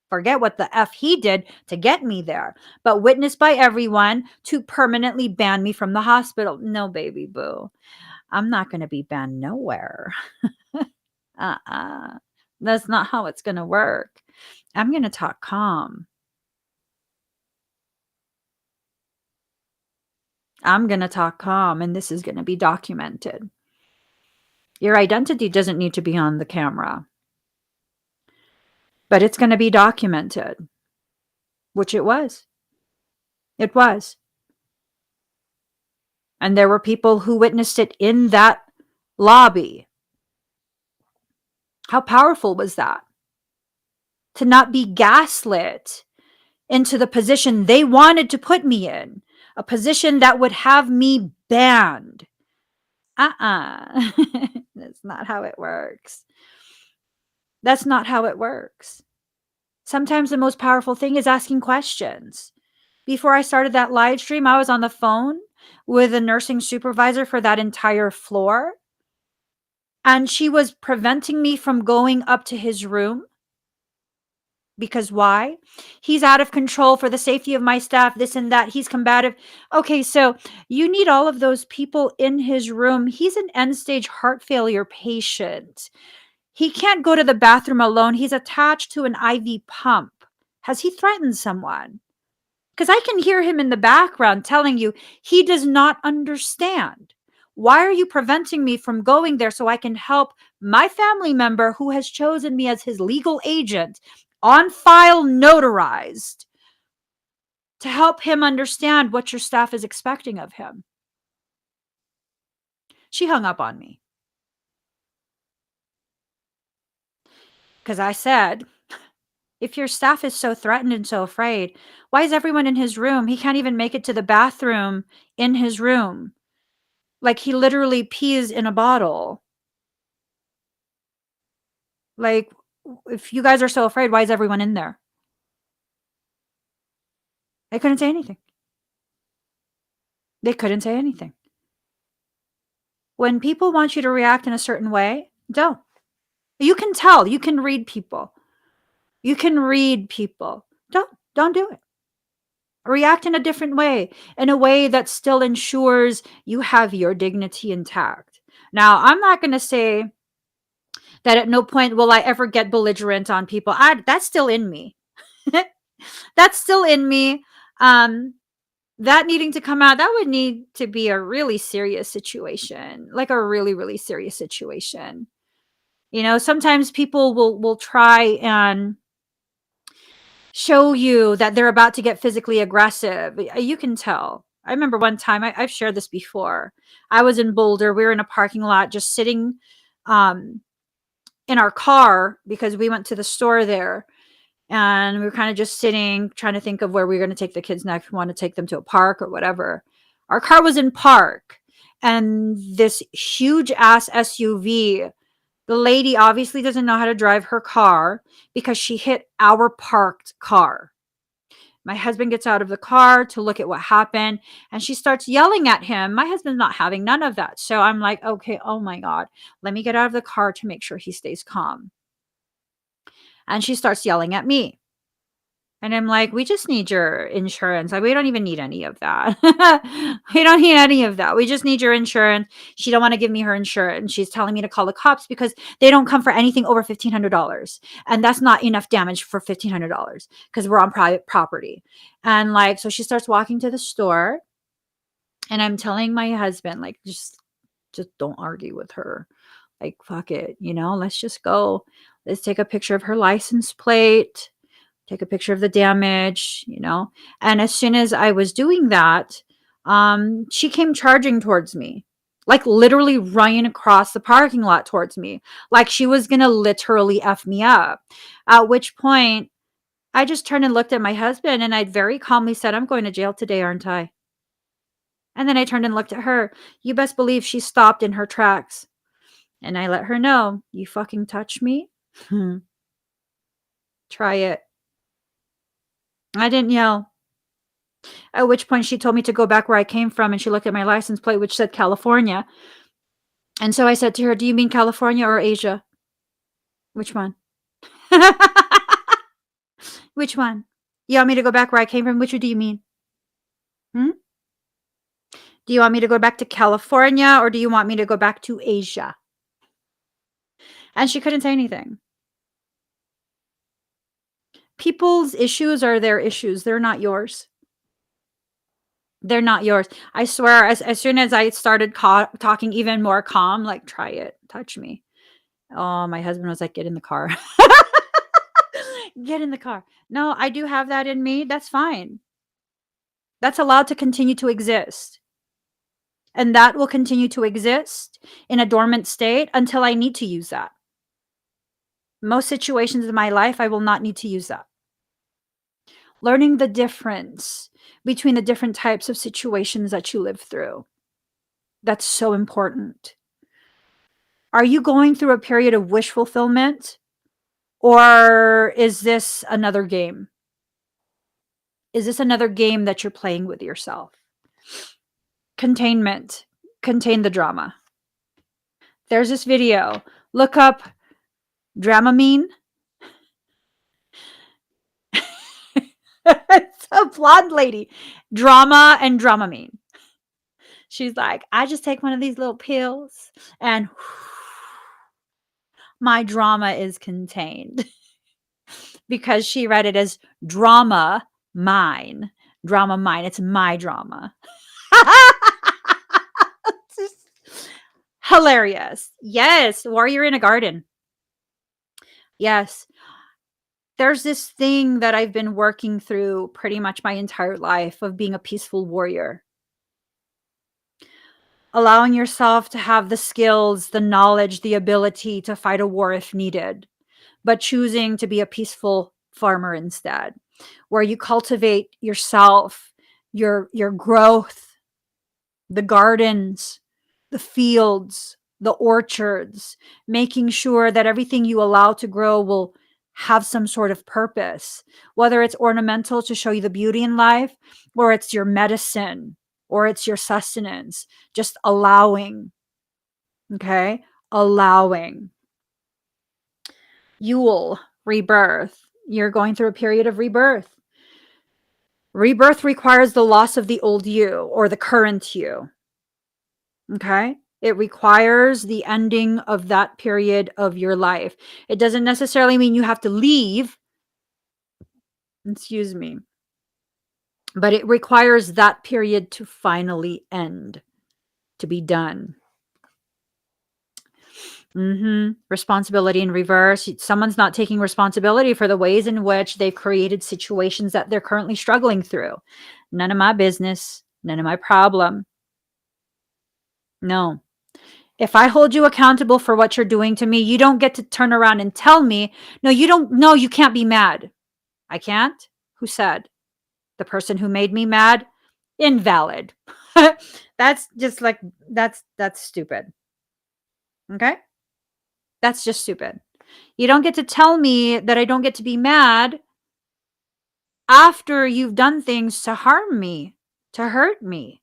Forget what the F he did to get me there, but witnessed by everyone to permanently ban me from the hospital. No, baby boo. I'm not going to be banned nowhere. That's not how it's going to work. I'm going to talk calm. I'm going to talk calm, and this is going to be documented. Your identity doesn't need to be on the camera, but it's going to be documented, which it was. It was. And there were people who witnessed it in that lobby. How powerful was that? To not be gaslit into the position they wanted to put me in, a position that would have me banned. That's not how it works. That's not how it works. Sometimes the most powerful thing is asking questions. Before I started that live stream, I was on the phone with a nursing supervisor for that entire floor, and she was preventing me from going up to his room. Because why? He's out of control for the safety of my staff, this and that. He's combative. Okay, so you need all of those people in his room. He's an end stage heart failure patient. He can't go to the bathroom alone. He's attached to an IV pump. Has he threatened someone? Because I can hear him in the background telling you he does not understand. Why are you preventing me from going there so I can help my family member who has chosen me as his legal agent, on file notarized, to help him understand what your staff is expecting of him? She hung up on me because I said, if your staff is so threatened and so afraid, why is everyone in his room? He can't even make it to the bathroom in his room. Like, he literally pees in a bottle. Like, if you guys are so afraid, why is everyone in there? They couldn't say anything. They couldn't say anything. When people want you to react in a certain way, don't. You can tell. You can read people. You can read people. Don't do it. React in a different way, in a way that still ensures you have your dignity intact. Now, I'm not going to say that at no point will I ever get belligerent on people. That's still in me. That's still in me. That needing to come out, that would need to be a really serious situation, like a really, really serious situation. You know, sometimes people will try and show you that they're about to get physically aggressive. You can tell. I remember one time, I've shared this before. I was in Boulder. We were in a parking lot just sitting in our car because we went to the store there. And we were kind of just sitting, trying to think of where we were going to take the kids next. We want to take them to a park or whatever. Our car was in park. And this huge ass SUV, the lady obviously doesn't know how to drive her car because she hit our parked car. My husband gets out of the car to look at what happened, and she starts yelling at him. My husband's not having none of that. So I'm like, okay, oh my God, let me get out of the car to make sure he stays calm. And she starts yelling at me. And I'm like, "We just need your insurance. Like, we don't even need any of that. We don't need any of that. We just need your insurance." She don't wanna give me her insurance. She's telling me to call the cops because they don't come for anything over $1,500, and that's not enough damage for $1,500 because 'cause we're on private property. And, like, so she starts walking to the store, and I'm telling my husband, like, "Just don't argue with her. Like, fuck it, let's just go. Let's take a picture of her license plate, take a picture of the damage." And as soon as I was doing that, she came charging towards me, like literally running across the parking lot towards me, like she was gonna literally F me up. At which point, I just turned and looked at my husband and I very calmly said, "I'm going to jail today, aren't I?" And then I turned and looked at her. You best believe she stopped in her tracks. And I let her know, "You fucking touch me? Try it." I didn't yell. At which point she told me to go back where I came from, and she looked at my license plate, which said California. And so I said to her, "Do you mean California or Asia? Which one?" "Which one? You want me to go back where I came from? Which one do you mean? Hmm? Do you want me to go back to California or do you want me to go back to Asia?" And she couldn't say anything. People's issues are their issues. They're not yours. They're not yours. I swear, as soon as I started talking even more calm, like, "Try it. Touch me." Oh, my husband was like, "Get in the car." Get in the car. No, I do have that in me. That's fine. That's allowed to continue to exist. And that will continue to exist in a dormant state until I need to use that. Most situations in my life, I will not need to use that. Learning the difference between the different types of situations that you live through. That's so important. Are you going through a period of wish fulfillment or is this another game? Is this another game that you're playing with yourself? Containment. Contain the drama. There's this video. Look up Dramamine. It's a blonde lady. Drama and Dramamine. She's like, "I just take one of these little pills and my drama is contained." Because she read it as drama mine. Drama mine. It's my drama. It's just hilarious. Yes, warrior in a garden. Yes. There's this thing that I've been working through pretty much my entire life of being a peaceful warrior. Allowing yourself to have the skills, the knowledge, the ability to fight a war if needed, but choosing to be a peaceful farmer instead, where you cultivate yourself, your growth, the gardens, the fields, the orchards, making sure that everything you allow to grow will have some sort of purpose, whether it's ornamental to show you the beauty in life, or it's your medicine, or it's your sustenance. Just allowing, okay? Allowing. Yule, rebirth. You're going through a period of rebirth. Rebirth requires the loss of the old you or the current you. Okay? It requires the ending of that period of your life. It doesn't necessarily mean you have to leave. Excuse me. But it requires that period to finally end, to be done. Responsibility in reverse. Someone's not taking responsibility for the ways in which they've created situations that they're currently struggling through. None of my business. None of my problem. No. If I hold you accountable for what you're doing to me, you don't get to turn around and tell me, "No, you don't. No, you can't be mad." I can't? Who said? The person who made me mad? Invalid. That's just like, that's stupid. Okay? That's just stupid. You don't get to tell me that I don't get to be mad after you've done things to harm me, to hurt me.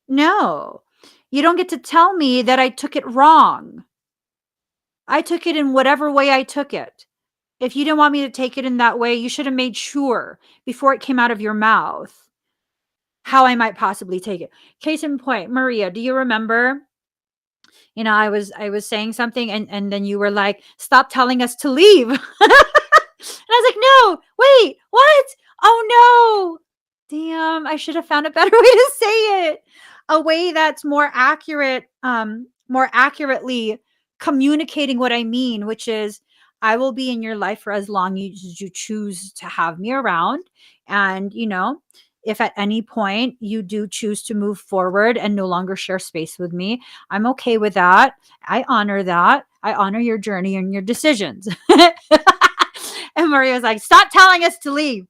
No. You don't get to tell me that I took it wrong. I took it in whatever way I took it. If you didn't want me to take it in that way, you should have made sure before it came out of your mouth how I might possibly take it. Case in point, Maria, do you remember? I was saying something and then you were like, "Stop telling us to leave." And I was like, "No, wait, what? Oh no. Damn, I should have found a better way to say it. A way that's more accurate, more accurately communicating what I mean, which is I will be in your life for as long as you choose to have me around. And, if at any point you do choose to move forward and no longer share space with me, I'm okay with that. I honor that. I honor your journey and your decisions." And Maria was like, "Stop telling us to leave."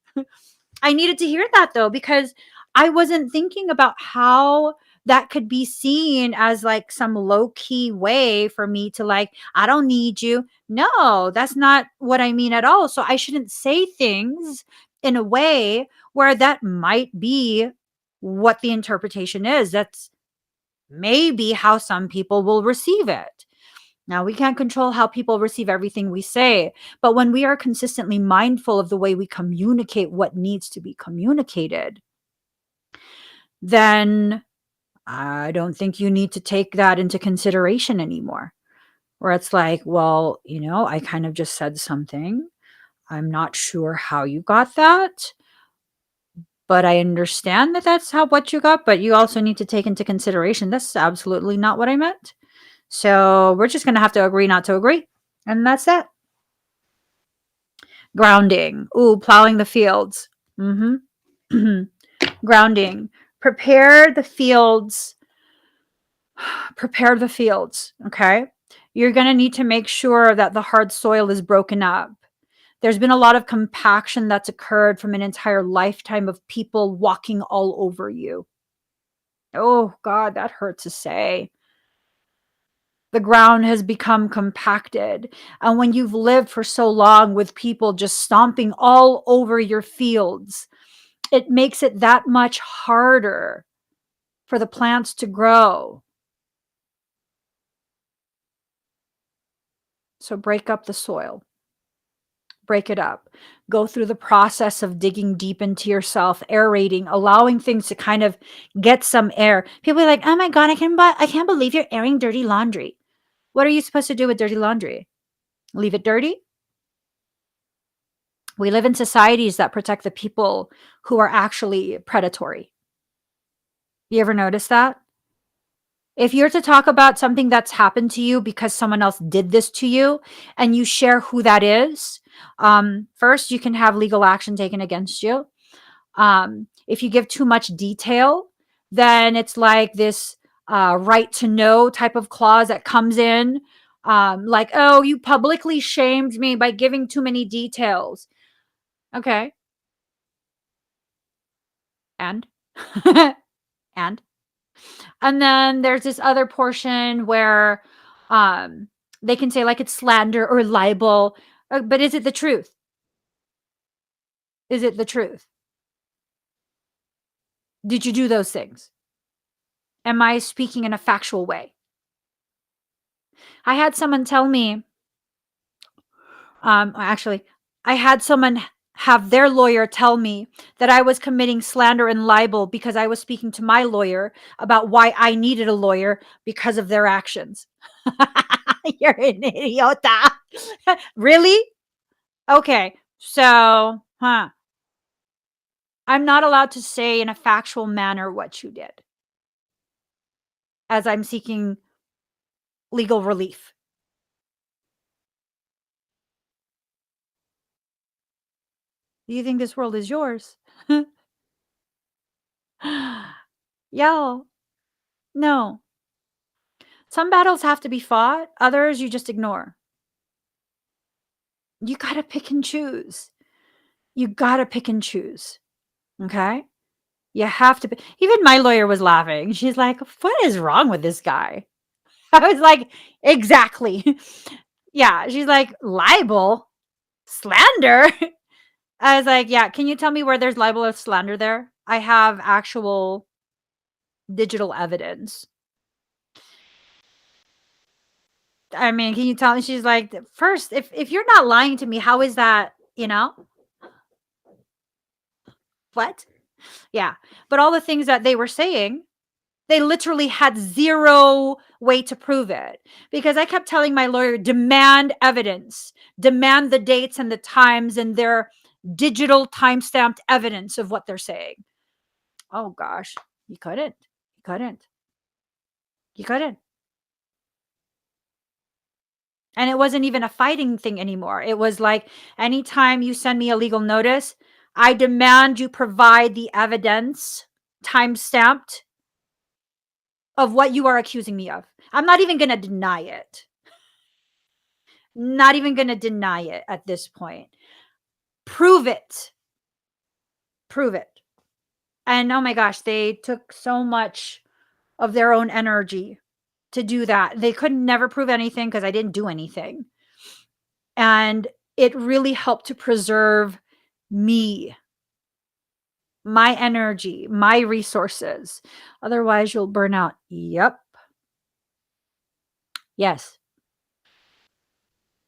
I needed to hear that though, because I wasn't thinking about how that could be seen as like some low key way for me to like, I don't need you. No, that's not what I mean at all. So I shouldn't say things in a way where that might be what the interpretation is. That's maybe how some people will receive it. Now, we can't control how people receive everything we say, but when we are consistently mindful of the way we communicate what needs to be communicated, then I don't think you need to take that into consideration anymore. Where it's like, well, I kind of just said something. I'm not sure how you got that, but I understand that that's how what you got, but you also need to take into consideration that's absolutely not what I meant. So we're just going to have to agree not to agree. And that's that. Grounding. Ooh, plowing the fields. Mm-hmm. Grounding. Prepare the fields. Prepare the fields. Okay. You're going to need to make sure that the hard soil is broken up. There's been a lot of compaction that's occurred from an entire lifetime of people walking all over you. Oh, God, that hurts to say. The ground has become compacted. And when you've lived for so long with people just stomping all over your fields, it makes it that much harder for the plants to grow. So break up the soil, break it up. Go through the process of digging deep into yourself, aerating, allowing things to kind of get some air. People are like, "Oh my God, I can't believe you're airing dirty laundry." What are you supposed to do with dirty laundry? Leave it dirty? We live in societies that protect the people who are actually predatory. You ever notice that? If you're to talk about something that's happened to you because someone else did this to you and you share who that is, first, you can have legal action taken against you. If you give too much detail, then it's like this right to know type of clause that comes in. Like, oh, you publicly shamed me by giving too many details. Okay. And? And? And then there's this other portion where um, they can say like it's slander or libel. But is it the truth? Is it the truth? Did you do those things? Am I speaking in a factual way? I had someone tell me, actually, I had someone have their lawyer tell me that I was committing slander and libel because I was speaking to my lawyer about why I needed a lawyer because of their actions. You're an idiota. Really? Okay. So, I'm not allowed to say in a factual manner what you did as I'm seeking legal relief. Do you think this world is yours? Yo, no. Some battles have to be fought, others you just ignore. You gotta pick and choose. You gotta pick and choose. Okay? You have to. Even my lawyer was laughing. She's like, "What is wrong with this guy?" I was like, "Exactly." Yeah. She's like, "Libel? Slander?" I was like, "Yeah. Can you tell me where there's libel or slander there? I have actual digital evidence." I mean, can you tell me? She's like, first, if you're not lying to me, how is that, what? Yeah. But all the things that they were saying, they literally had zero way to prove it, because I kept telling my lawyer, demand evidence, demand the dates and the times and their digital time-stamped evidence of what they're saying. Oh gosh, you couldn't. You couldn't. You couldn't. And it wasn't even a fighting thing anymore. It was like, anytime you send me a legal notice, I demand you provide the evidence, time stamped, of what you are accusing me of. I'm not even going to deny it. Not even going to deny it at this point. Prove it. Prove it. And oh my gosh, they took so much of their own energy to do that. They could never prove anything because I didn't do anything. And it really helped to preserve me, my energy, my resources. Otherwise, you'll burn out. Yep. Yes.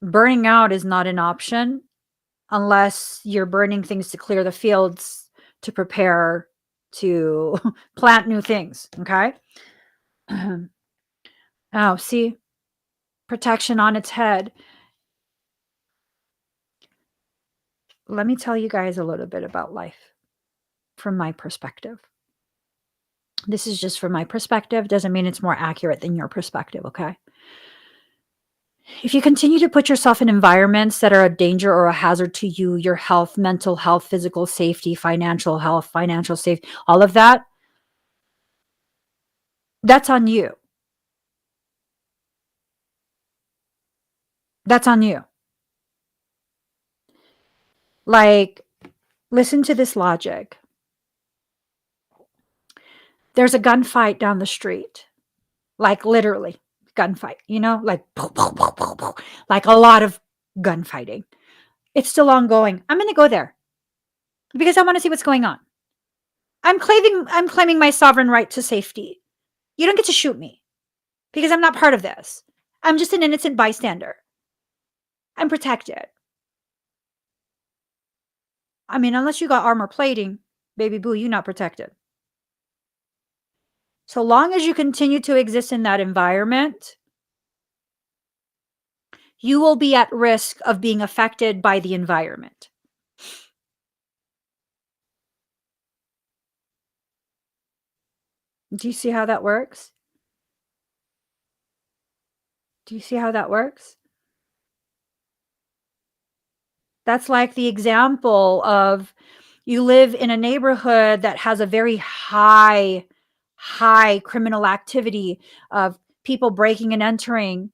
Burning out is not an option unless you're burning things to clear the fields to prepare to plant new things. Okay. Oh, see, protection on its head. Let me tell you guys a little bit about life from my perspective. This is just from my perspective. Doesn't mean it's more accurate than your perspective. Okay. If you continue to put yourself in environments that are a danger or a hazard to you, your health, mental health, physical safety, financial health, financial safety, all of that, that's on you. That's on you. Like, listen to this logic. There's a gunfight down the street, like literally gunfight, like like a lot of gunfighting. It's still ongoing. I'm going to go there because I want to see what's going on. I'm claiming my sovereign right to safety. You don't get to shoot me because I'm not part of this. I'm just an innocent bystander. I'm protected. I mean, unless you got armor plating, baby boo, you're not protected. So long as you continue to exist in that environment, you will be at risk of being affected by the environment. Do you see how that works? Do you see how that works? That's like the example of, you live in a neighborhood that has a very high criminal activity of people breaking and entering,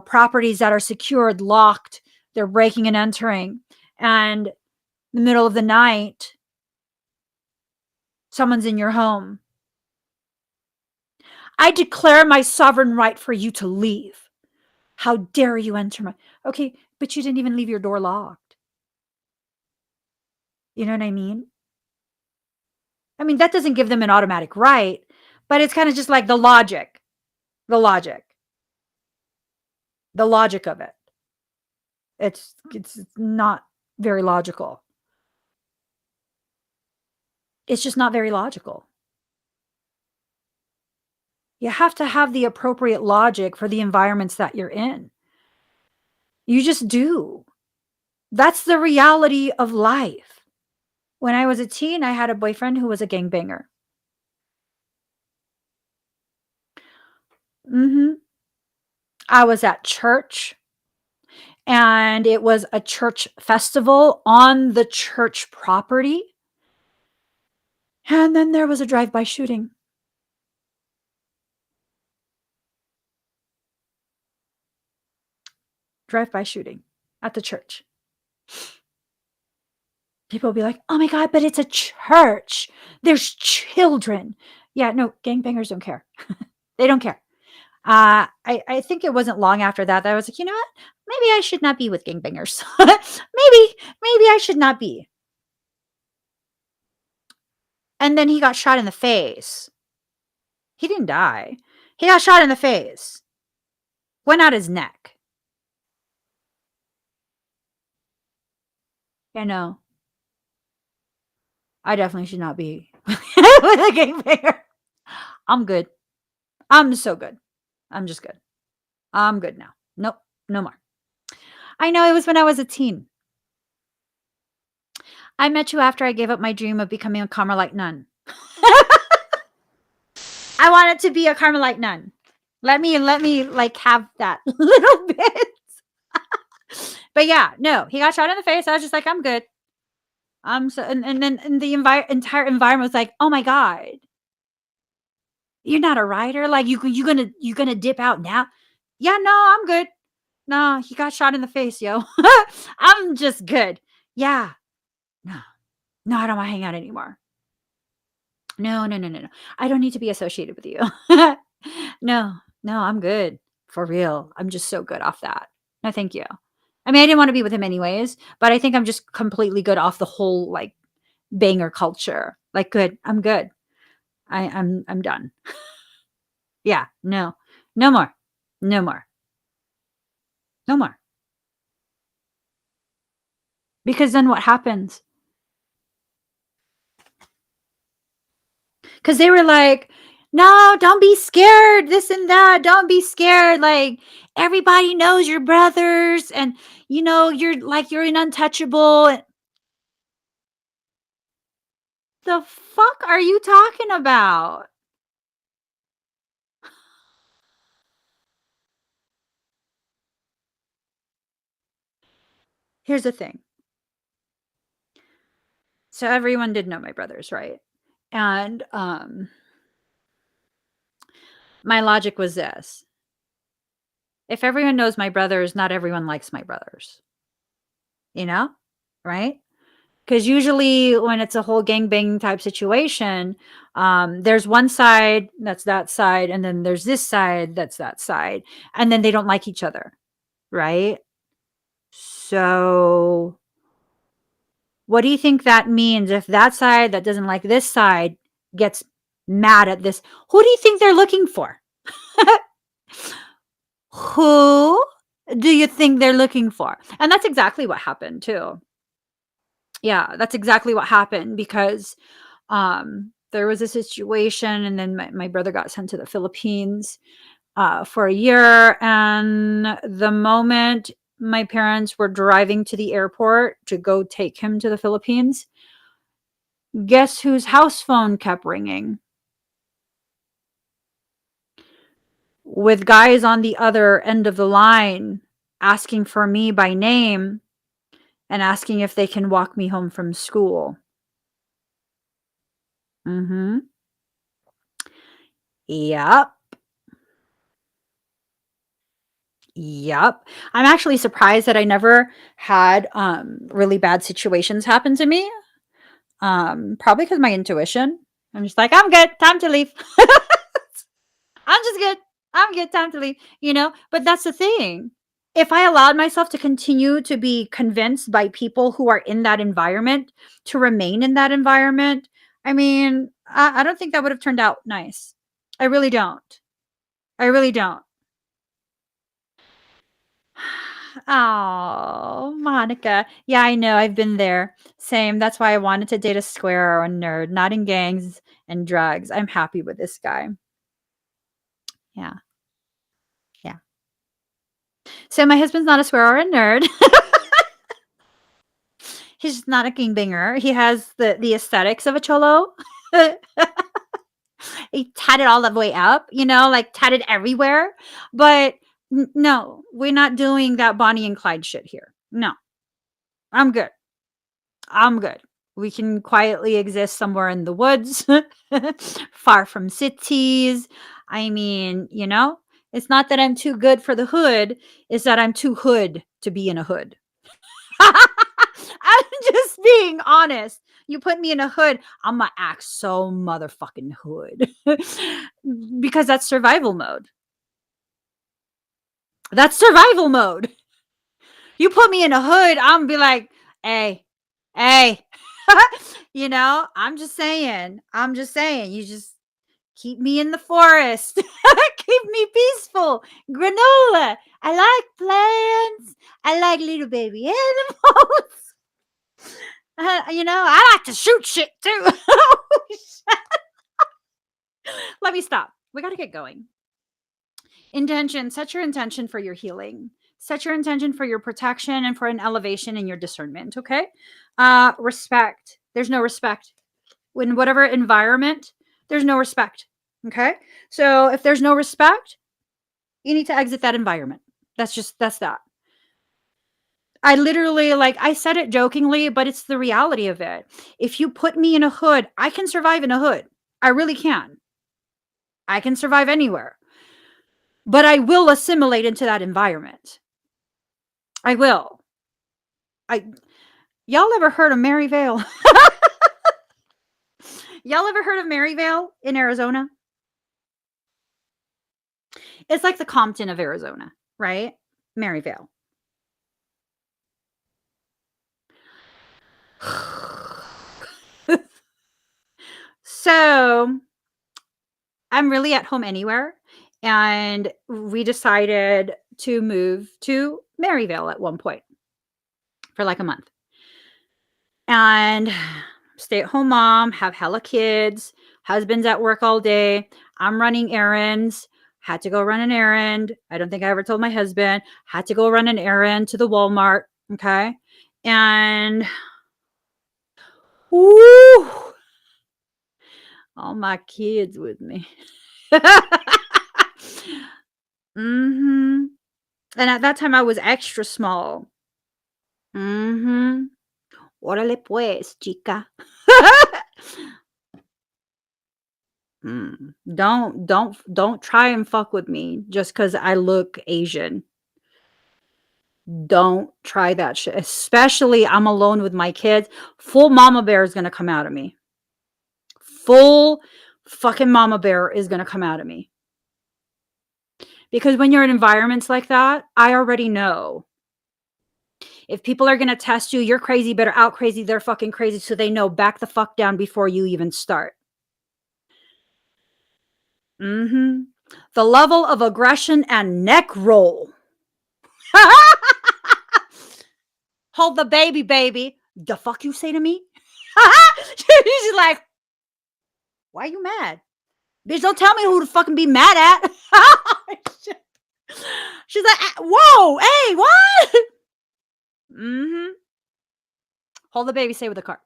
properties that are secured, locked, they're breaking and entering. And in the middle of the night, someone's in your home. I declare my sovereign right for you to leave. How dare you enter my... Okay, but you didn't even leave your door locked. You know what I mean? I mean, that doesn't give them an automatic right, but it's kind of just like the logic the logic the logic of it. It's not very logical. It's just not very logical. You have to have the appropriate logic for the environments that you're in. You just do. That's the reality of life. When I was a teen, I had a boyfriend who was a gangbanger. I was at church, and it was a church festival on the church property. And then there was a drive-by shooting. Drive-by shooting at the church. People will be like, "Oh my God, but it's a church. There's children." Yeah, no, gangbangers don't care. They don't care. I think it wasn't long after that I was like, you know what? Maybe I should not be with gangbangers. maybe I should not be. And then he got shot in the face. He didn't die. He got shot in the face. Went out his neck. You know, I definitely should not be with a gangbanger. I'm good. I'm so good. I'm just good. I'm good now. Nope, no more. I know it was when I was a teen. I met you after I gave up my dream of becoming a Carmelite nun. I wanted to be a Carmelite nun. Let me like have that little bit. But yeah, no, he got shot in the face. I was just like, I'm good. I'm so, and then and the entire environment was like, oh my god, you're not a writer. Like you gonna dip out now? Yeah, no, I'm good. No, he got shot in the face, yo. I'm just good. Yeah, no, no, I don't want to hang out anymore. No, no, no, no, no. I don't need to be associated with you. No, no, I'm good. For real. I'm just so good off that. No, thank you. I mean, I didn't want to be with him anyways, but I think I'm just completely good off the whole like banger culture. Like good. I'm good. I'm done. Yeah, no. No more. No more. No more. Because then what happens? Because they were like, no, don't be scared, this and that. Don't be scared. Like, everybody knows your brothers, and you're an untouchable. The fuck are you talking about? Here's the thing. So everyone did know my brothers, right? And my logic was this. If everyone knows my brothers, not everyone likes my brothers. You know? Right? Because usually when it's a whole gangbang type situation, there's one side that's that side, and then there's this side that's that side, and then they don't like each other, right? So, what do you think that means if that side that doesn't like this side gets mad at this? Who do you think they're looking for? Who do you think they're looking for? And that's exactly what happened too. Yeah, that's exactly what happened because there was a situation, and then my brother got sent to the Philippines for a year. And the moment my parents were driving to the airport to go take him to the Philippines, guess whose house phone kept ringing? With guys on the other end of the line asking for me by name and asking if they can walk me home from school. Mm-hmm. Yep. Yep. I'm actually surprised that I never had really bad situations happen to me. Probably because my intuition. I'm just like, I'm good. Time to leave. I'm just good. I'm good. Time to leave. But that's the thing. If I allowed myself to continue to be convinced by people who are in that environment to remain in that environment, I mean, I don't think that would have turned out nice. I really don't. I really don't. Oh, Monica. Yeah, I know. I've been there. Same. That's why I wanted to date a square or a nerd, not in gangs and drugs. I'm happy with this guy. Yeah. Yeah. So my husband's not a square or a nerd. He's just not a gangbanger. He has the aesthetics of a cholo. He tatted all the way up, like tatted everywhere. But no, we're not doing that Bonnie and Clyde shit here. No, I'm good. I'm good. We can quietly exist somewhere in the woods, far from cities. I mean, it's not that I'm too good for the hood, it's that I'm too hood to be in a hood. I'm just being honest. You put me in a hood, I'm gonna act so motherfucking hood because that's survival mode. That's survival mode. You put me in a hood, I'm gonna be like, hey, hey, I'm just saying. I'm just saying. You just keep me in the forest. Keep me peaceful. Granola. I like plants. I like little baby animals. I like to shoot shit too. Let me stop. We got to get going. Intention. Set your intention for your healing. Set your intention for your protection and for an elevation in your discernment. Okay. Respect. There's no respect in whatever environment. There's no respect. Okay. So if there's no respect, you need to exit that environment. That's that. I literally, like, I said it jokingly, but it's the reality of it. If you put me in a hood, I can survive in a hood. I really can. I can survive anywhere. But I will assimilate into that environment. I will. I Y'all ever heard of Maryvale? Y'all ever heard of Maryvale in Arizona? It's like the Compton of Arizona, right? Maryvale. So I'm really at home anywhere. And we decided to move to Maryvale at one point for like a month. And stay at home mom, have hella kids, husband's at work all day. I'm running errands. Had to go run an errand. I don't think I ever told my husband. Had to go run an errand to the Walmart. Okay. And woo, all my kids with me. Mm-hmm. And at that time, I was extra small. Mhm. Órale pues, chica. Don't try and fuck with me just because I look Asian. Don't try that shit, especially I'm alone with my kids. Full mama bear is gonna come out of me. Full fucking mama bear is gonna come out of me. Because when you're in environments like that, I already know. If people are gonna test you, you're crazy, better out crazy, they're fucking crazy, so they know back the fuck down before you even start. Mhm. The level of aggression and neck roll. Hold the baby, baby. The fuck you say to me? She's like, why you mad? Bitch, don't tell me who to fucking be mad at. She's like, whoa, hey, what? Mm-hmm. Hold the baby, say with a car.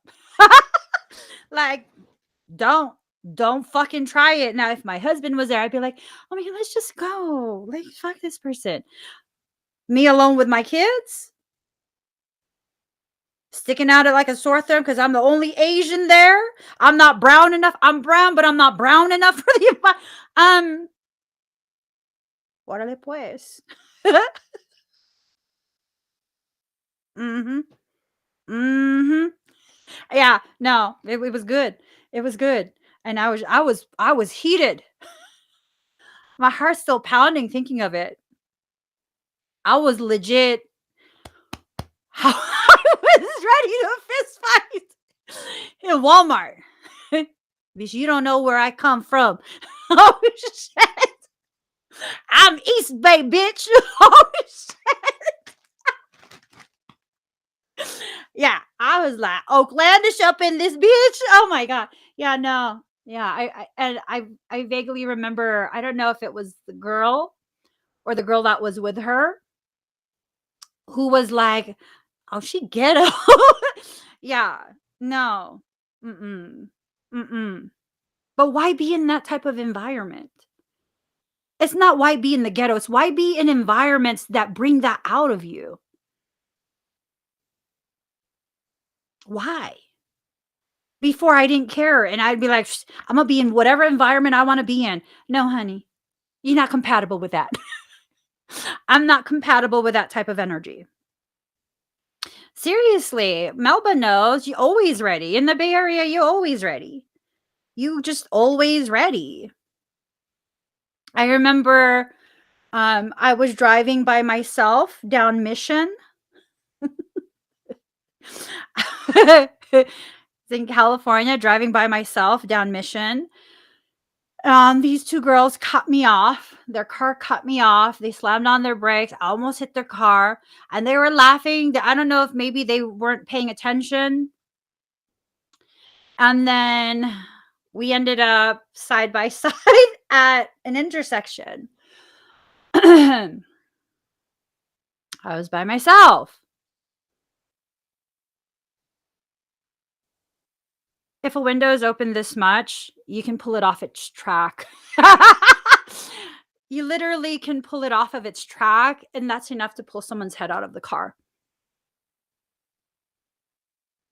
Like, don't don't fucking try it. Now, if my husband was there, I'd be like, oh my god, let's just go. Like, fuck this person. Me alone with my kids? Sticking out it like a sore thumb because I'm the only Asian there. I'm not brown enough. I'm brown, but I'm not brown enough for the órale pues. Mhm. Mhm. Yeah, no, it was good. It was good. And I was heated. My heart's still pounding thinking of it. I was legit I was ready to fist fight in Walmart. Bitch, you don't know where I come from. Oh shit. I'm East Bay, bitch. Oh shit. Yeah, I was like Oaklandish up in this bitch. Oh my god. Yeah, no. Yeah, I vaguely remember. I don't know if it was the girl or the girl that was with her who was like, "Oh, she ghetto." Yeah. No. Mm-mm. Mm-mm. But why be in that type of environment? It's not why be in the ghetto. It's why be in environments that bring that out of you. Why? Before I didn't care, and I'd be like, I'm gonna be in whatever environment I want to be in. No, honey, you're not compatible with that. I'm not compatible with that type of energy. Seriously, Melba knows you always ready. In the Bay Area, you always ready. You just always ready. I remember I was driving by myself down Mission. In California, driving by myself down Mission. These two girls cut me off. Their car cut me off. They slammed on their brakes. I almost hit their car, and they were laughing. I don't know if maybe they weren't paying attention. And then we ended up side by side at an intersection. I was by myself. If a window is open this much, you can pull it off its track. You literally can pull it off of its track, and that's enough to pull someone's head out of the car.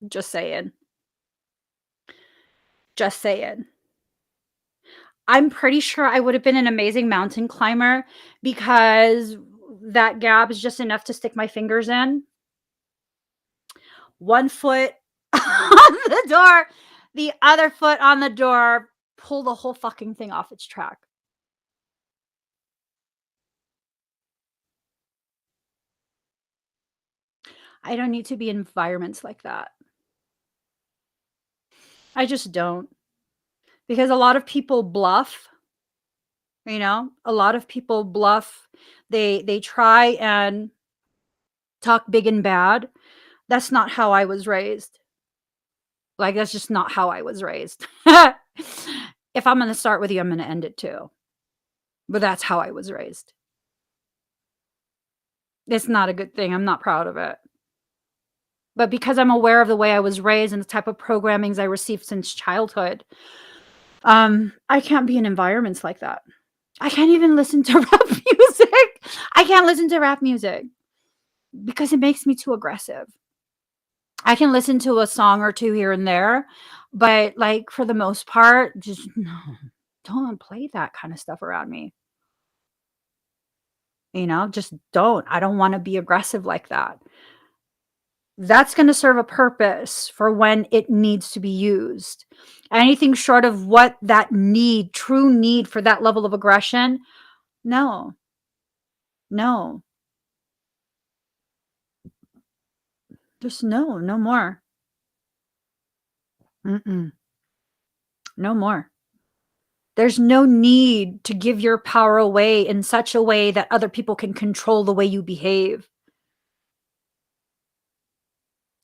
Just saying. Just saying. I'm pretty sure I would have been an amazing mountain climber because that gap is just enough to stick my fingers in. One foot on the door, the other foot on the door, pull the whole fucking thing off its track. I don't need to be in environments like that. I just don't. Because a lot of people bluff, a lot of people bluff. They try and talk big and bad. That's not how I was raised. Like, that's just not how I was raised. If I'm going to start with you, I'm going to end it too. But that's how I was raised. It's not a good thing. I'm not proud of it. But because I'm aware of the way I was raised and the type of programmings I received since childhood, I can't be in environments like that. I can't even listen to rap music. I can't listen to rap music because it makes me too aggressive. I can listen to a song or two here and there, but like for the most part, just no, don't play that kind of stuff around me. Just don't. I don't want to be aggressive like that. That's going to serve a purpose for when it needs to be used. Anything short of what that true need for that level of aggression, no. No. Just no more. Mm-mm. No more. There's no need to give your power away in such a way that other people can control the way you behave.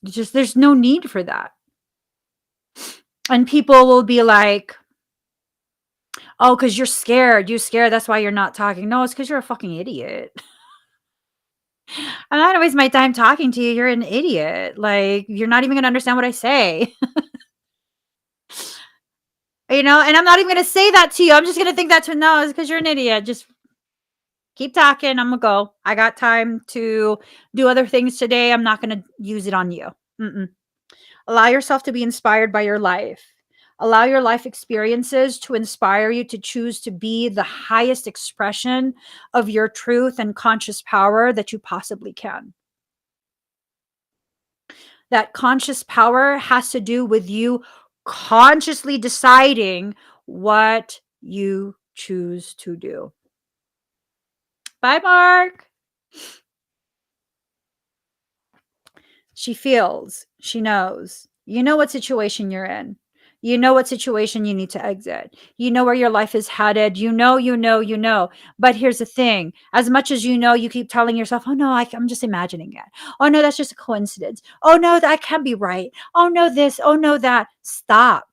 There's no need for that. And people will be like, oh, because you're scared. You're scared. That's why you're not talking. No, it's because you're a fucking idiot. I'm not waste my time talking to you. You're an idiot. Like, you're not even going to understand what I say. And I'm not even going to say that to you. I'm just going to think that's no, it's because you're an idiot. Just keep talking. I'm going to go. I got time to do other things today. I'm not going to use it on you. Mm-mm. Allow yourself to be inspired by your life. Allow your life experiences to inspire you to choose to be the highest expression of your truth and conscious power that you possibly can. That conscious power has to do with you consciously deciding what you choose to do. Bye, Mark. She feels, she knows. You know what situation you're in. You know what situation you need to exit. You know where your life is headed. You know. But here's the thing. As much as you keep telling yourself, oh no, I'm just imagining it. Oh no, that's just a coincidence. Oh no, that can't be right. Oh no, this. Oh no, that. Stop.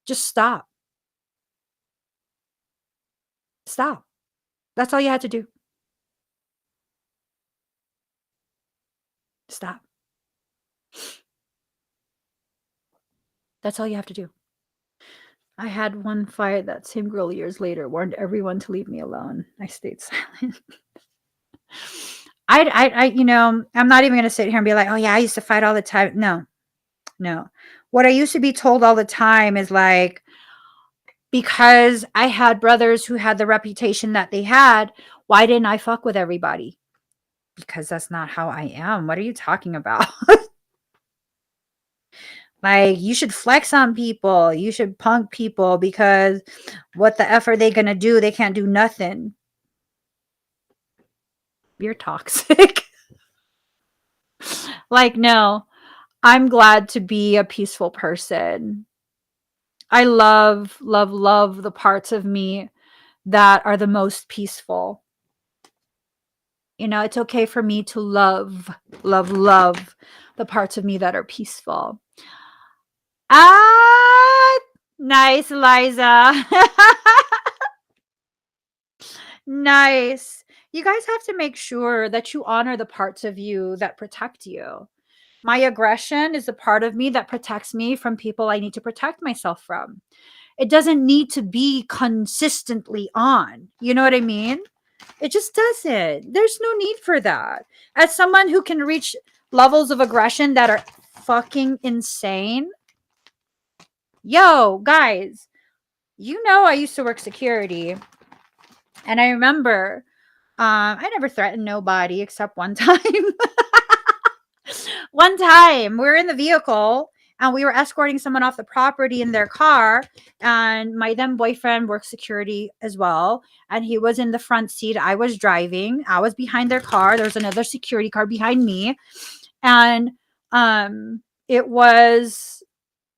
Just stop. Stop. That's all you had to do. Stop. That's all you have to do. I had one fight. That same girl years later warned everyone to leave me alone. I stayed silent. I'm not even going to sit here and be like, oh yeah, I used to fight all the time. No. What I used to be told all the time is like, because I had brothers who had the reputation that they had, why didn't I fuck with everybody? Because that's not how I am. What are you talking about? Like, you should flex on people. You should punk people because what the F are they going to do? They can't do nothing. You're toxic. Like, no, I'm glad to be a peaceful person. I love, love, love the parts of me that are the most peaceful. You know, it's okay for me to love, love, love the parts of me that are peaceful. Ah, nice, Liza. Nice. You guys have to make sure that you honor the parts of you that protect you. My aggression is a part of me that protects me from people I need to protect myself from. It doesn't need to be consistently on. You know what I mean? It just doesn't. There's no need for that. As someone who can reach levels of aggression that are fucking insane, yo, guys, you know, I used to work security, and I remember I never threatened nobody except one time. One time we were in the vehicle and we were escorting someone off the property in their car, and my then boyfriend worked security as well, and he was in the front seat. I was driving. I was behind their car. There was another security car behind me, and it was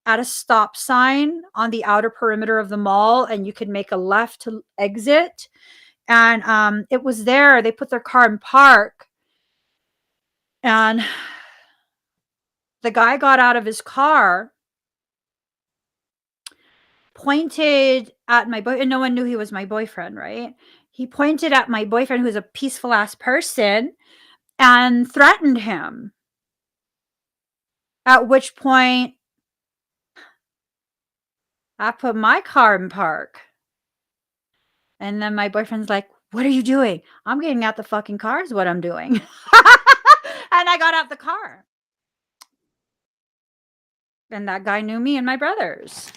at a stop sign on the outer perimeter of the mall, and you could make a left to exit. And it was there. They put their car in park, and the guy got out of his car, pointed at my boy, and no one knew he was my boyfriend, right? He pointed at my boyfriend, who's a peaceful ass person, and threatened him. At which point, I put my car in park. And then my boyfriend's like, "What are you doing?" "I'm getting out the fucking car is what I'm doing." And I got out the car. And that guy knew me and my brothers.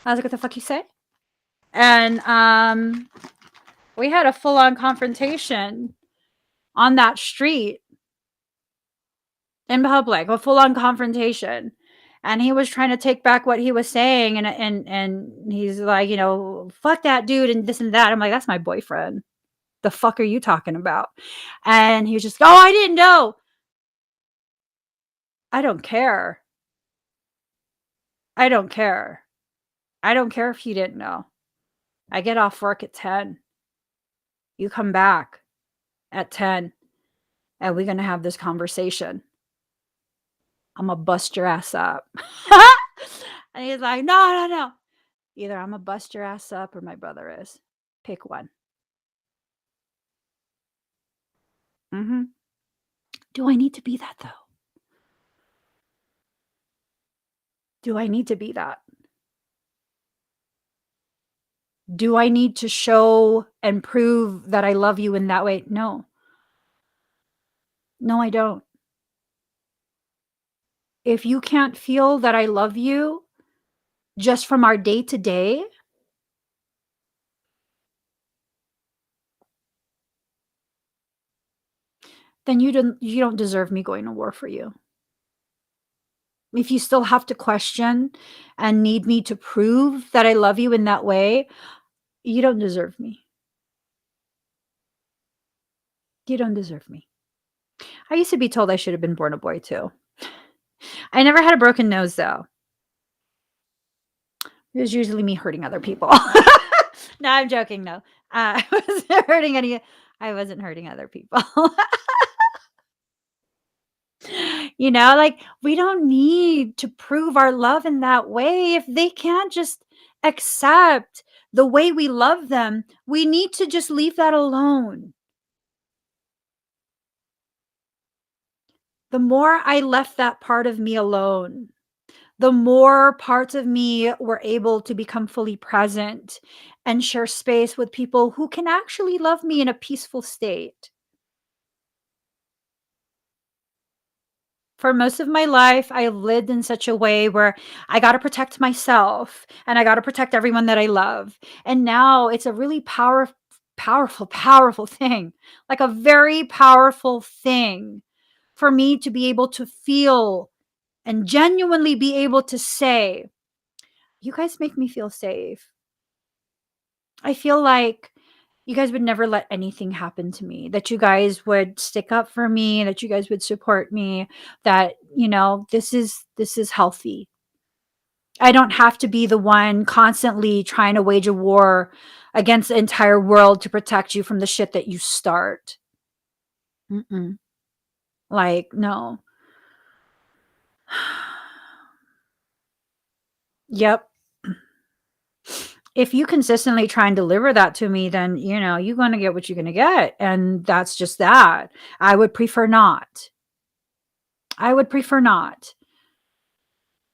I was like, "What the fuck you say?" And we had a full-on confrontation on that street in public, a full-on confrontation. And he was trying to take back what he was saying, and he's like, you know, "Fuck that dude," and this and that. I'm like, "That's my boyfriend. The fuck are you talking about?" And he was just, "Oh, I didn't know." I don't care. I don't care. I don't care if you didn't know. I get off work at 10. You come back at 10, and we're gonna have this conversation. Imma bust your ass up. And he's like, "No, no, no. Either Imma bust your ass up or my brother is. Pick one." Mhm. Do I need to be that, though? Do I need to be that? Do I need to show and prove that I love you in that way? No. No, I don't. If you can't feel that I love you just from our day to day, then you don't deserve me going to war for you. If you still have to question and need me to prove that I love you in that way, you don't deserve me. You don't deserve me. I used to be told I should have been born a boy too. I never had a broken nose though. It was usually me hurting other people. No, I'm joking, no. I wasn't hurting any I wasn't hurting other people. You know, like, we don't need to prove our love in that way. If they can't just accept the way we love them, we need to just leave that alone. The more I left that part of me alone, the more parts of me were able to become fully present and share space with people who can actually love me in a peaceful state. For most of my life, I lived in such a way where I gotta protect myself and I gotta protect everyone that I love. And now it's a really powerful, powerful thing, like a very powerful thing for me to be able to feel and genuinely be able to say, "You guys make me feel safe." I feel like you guys would never let anything happen to me, that you guys would stick up for me, that you guys would support me, that, this is healthy. I don't have to be the one constantly trying to wage a war against the entire world to protect you from the shit that you start. Mm-mm. Like, no. Yep. If you consistently try and deliver that to me, then, you're going to get what you're going to get. And that's just that. I would prefer not. I would prefer not.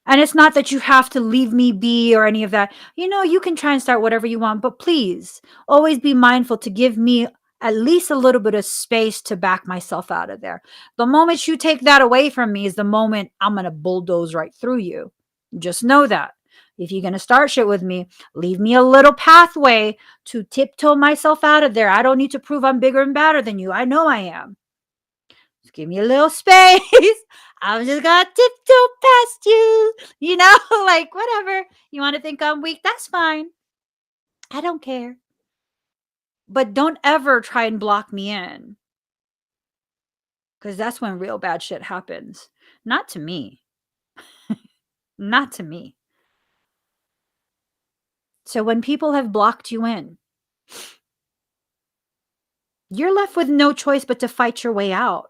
And it's not that you have to leave me be or any of that. You can try and start whatever you want, but please always be mindful to give me at least a little bit of space to back myself out of there. The moment you take that away from me is the moment I'm going to bulldoze right through you. Just know that. If you're going to start shit with me, leave me a little pathway to tiptoe myself out of there. I don't need to prove I'm bigger and badder than you. I know I am. Just give me a little space. I'm just gonna tiptoe past you, like whatever. You want to think I'm weak? That's fine. I don't care. But don't ever try and block me in because that's when real bad shit happens. Not to me. Not to me. So when people have blocked you in, you're left with no choice but to fight your way out.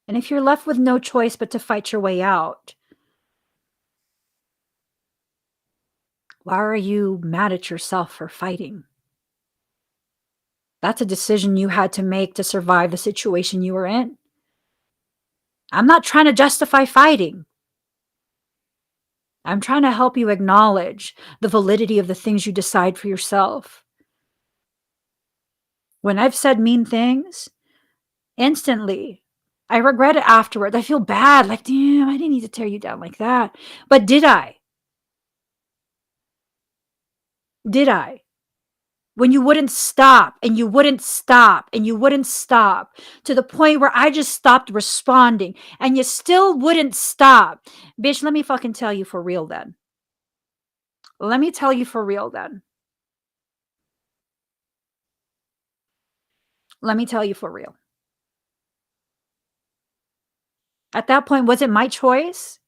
And if you're left with no choice but to fight your way out, why are you mad at yourself for fighting? That's a decision you had to make to survive the situation you were in. I'm not trying to justify fighting. I'm trying to help you acknowledge the validity of the things you decide for yourself. When I've said mean things, instantly, I regret it afterwards. I feel bad, like, damn, I didn't need to tear you down like that. But did I? Did I? When you wouldn't stop and you wouldn't stop and you wouldn't stop to the point where I just stopped responding and you still wouldn't stop. Bitch, let me fucking tell you for real then. Let me tell you for real then. Let me tell you for real. At that point, was it my choice?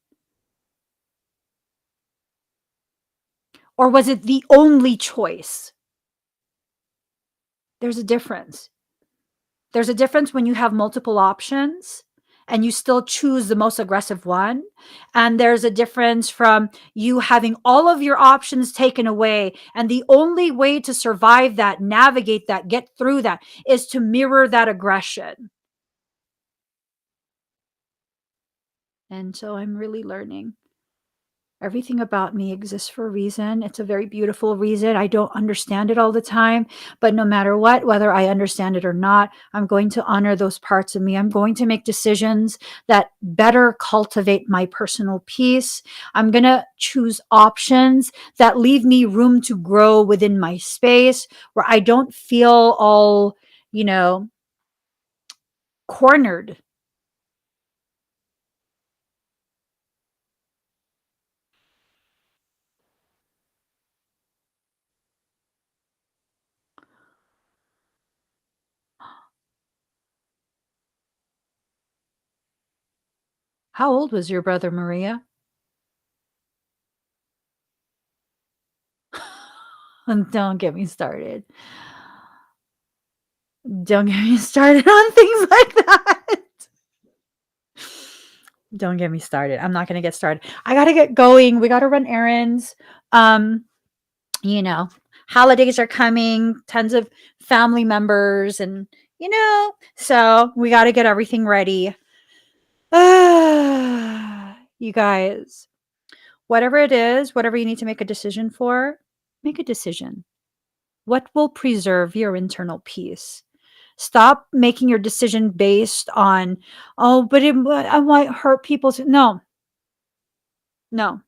Or was it the only choice? There's a difference. There's a difference when you have multiple options and you still choose the most aggressive one. And there's a difference from you having all of your options taken away. And the only way to survive that, navigate that, get through that is to mirror that aggression. And so I'm really learning. Everything about me exists for a reason. It's a very beautiful reason. I don't understand it all the time, but no matter what, whether I understand it or not, I'm going to honor those parts of me. I'm going to make decisions that better cultivate my personal peace. I'm going to choose options that leave me room to grow within my space where I don't feel all, cornered. How old was your brother, Maria? Don't get me started. Don't get me started on things like that. Don't get me started. I'm not gonna get started. I gotta get going. We gotta run errands. Um, you know, holidays are coming, tons of family members, and so we gotta get everything ready. You guys, whatever it is, whatever you need to make a decision for, make a decision. What will preserve your internal peace? Stop making your decision based on, oh, but I might hurt people's. No, no.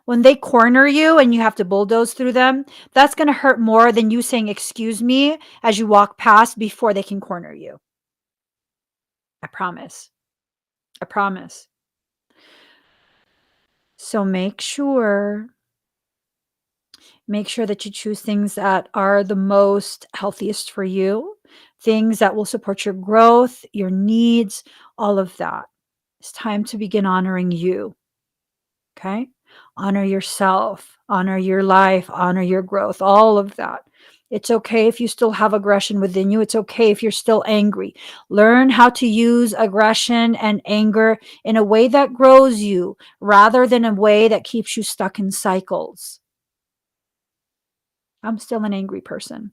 When they corner you and you have to bulldoze through them, that's going to hurt more than you saying, excuse me, as you walk past before they can corner you. I promise. I promise. So make sure that you choose things that are the most healthiest for you, things that will support your growth, your needs, all of that. It's time to begin honoring you. Okay? Honor yourself, honor your life, honor your growth, all of that. It's okay if you still have aggression within you. It's okay if you're still angry. Learn how to use aggression and anger in a way that grows you rather than a way that keeps you stuck in cycles. I'm still an angry person.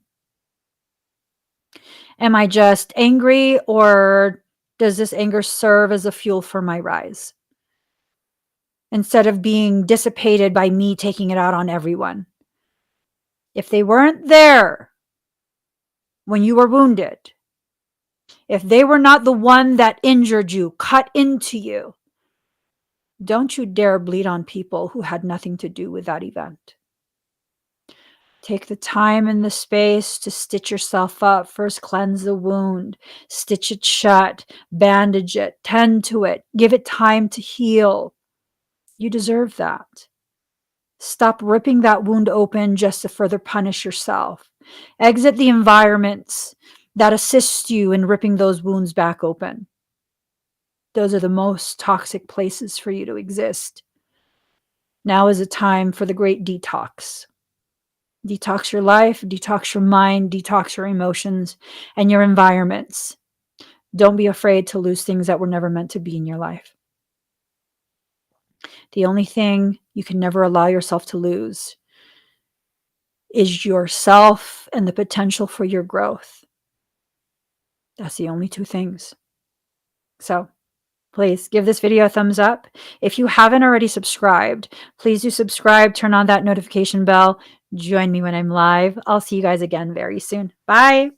Am I just angry, or does this anger serve as a fuel for my rise? Instead of being dissipated by me taking it out on everyone. If they weren't there when you were wounded, if they were not the one that injured you, cut into you, don't you dare bleed on people who had nothing to do with that event. Take the time and the space to stitch yourself up. First, cleanse the wound, stitch it shut, bandage it, tend to it, give it time to heal. You deserve that. Stop ripping that wound open just to further punish yourself. Exit the environments that assist you in ripping those wounds back open. Those are the most toxic places for you to exist. Now is a time for the great detox. Detox your life, detox your mind, detox your emotions and your environments. Don't be afraid to lose things that were never meant to be in your life. The only thing you can never allow yourself to lose is yourself and the potential for your growth. That's the only two things. So please give this video a thumbs up. If you haven't already subscribed, please do subscribe, turn on that notification bell, join me when I'm live. I'll see you guys again very soon. Bye.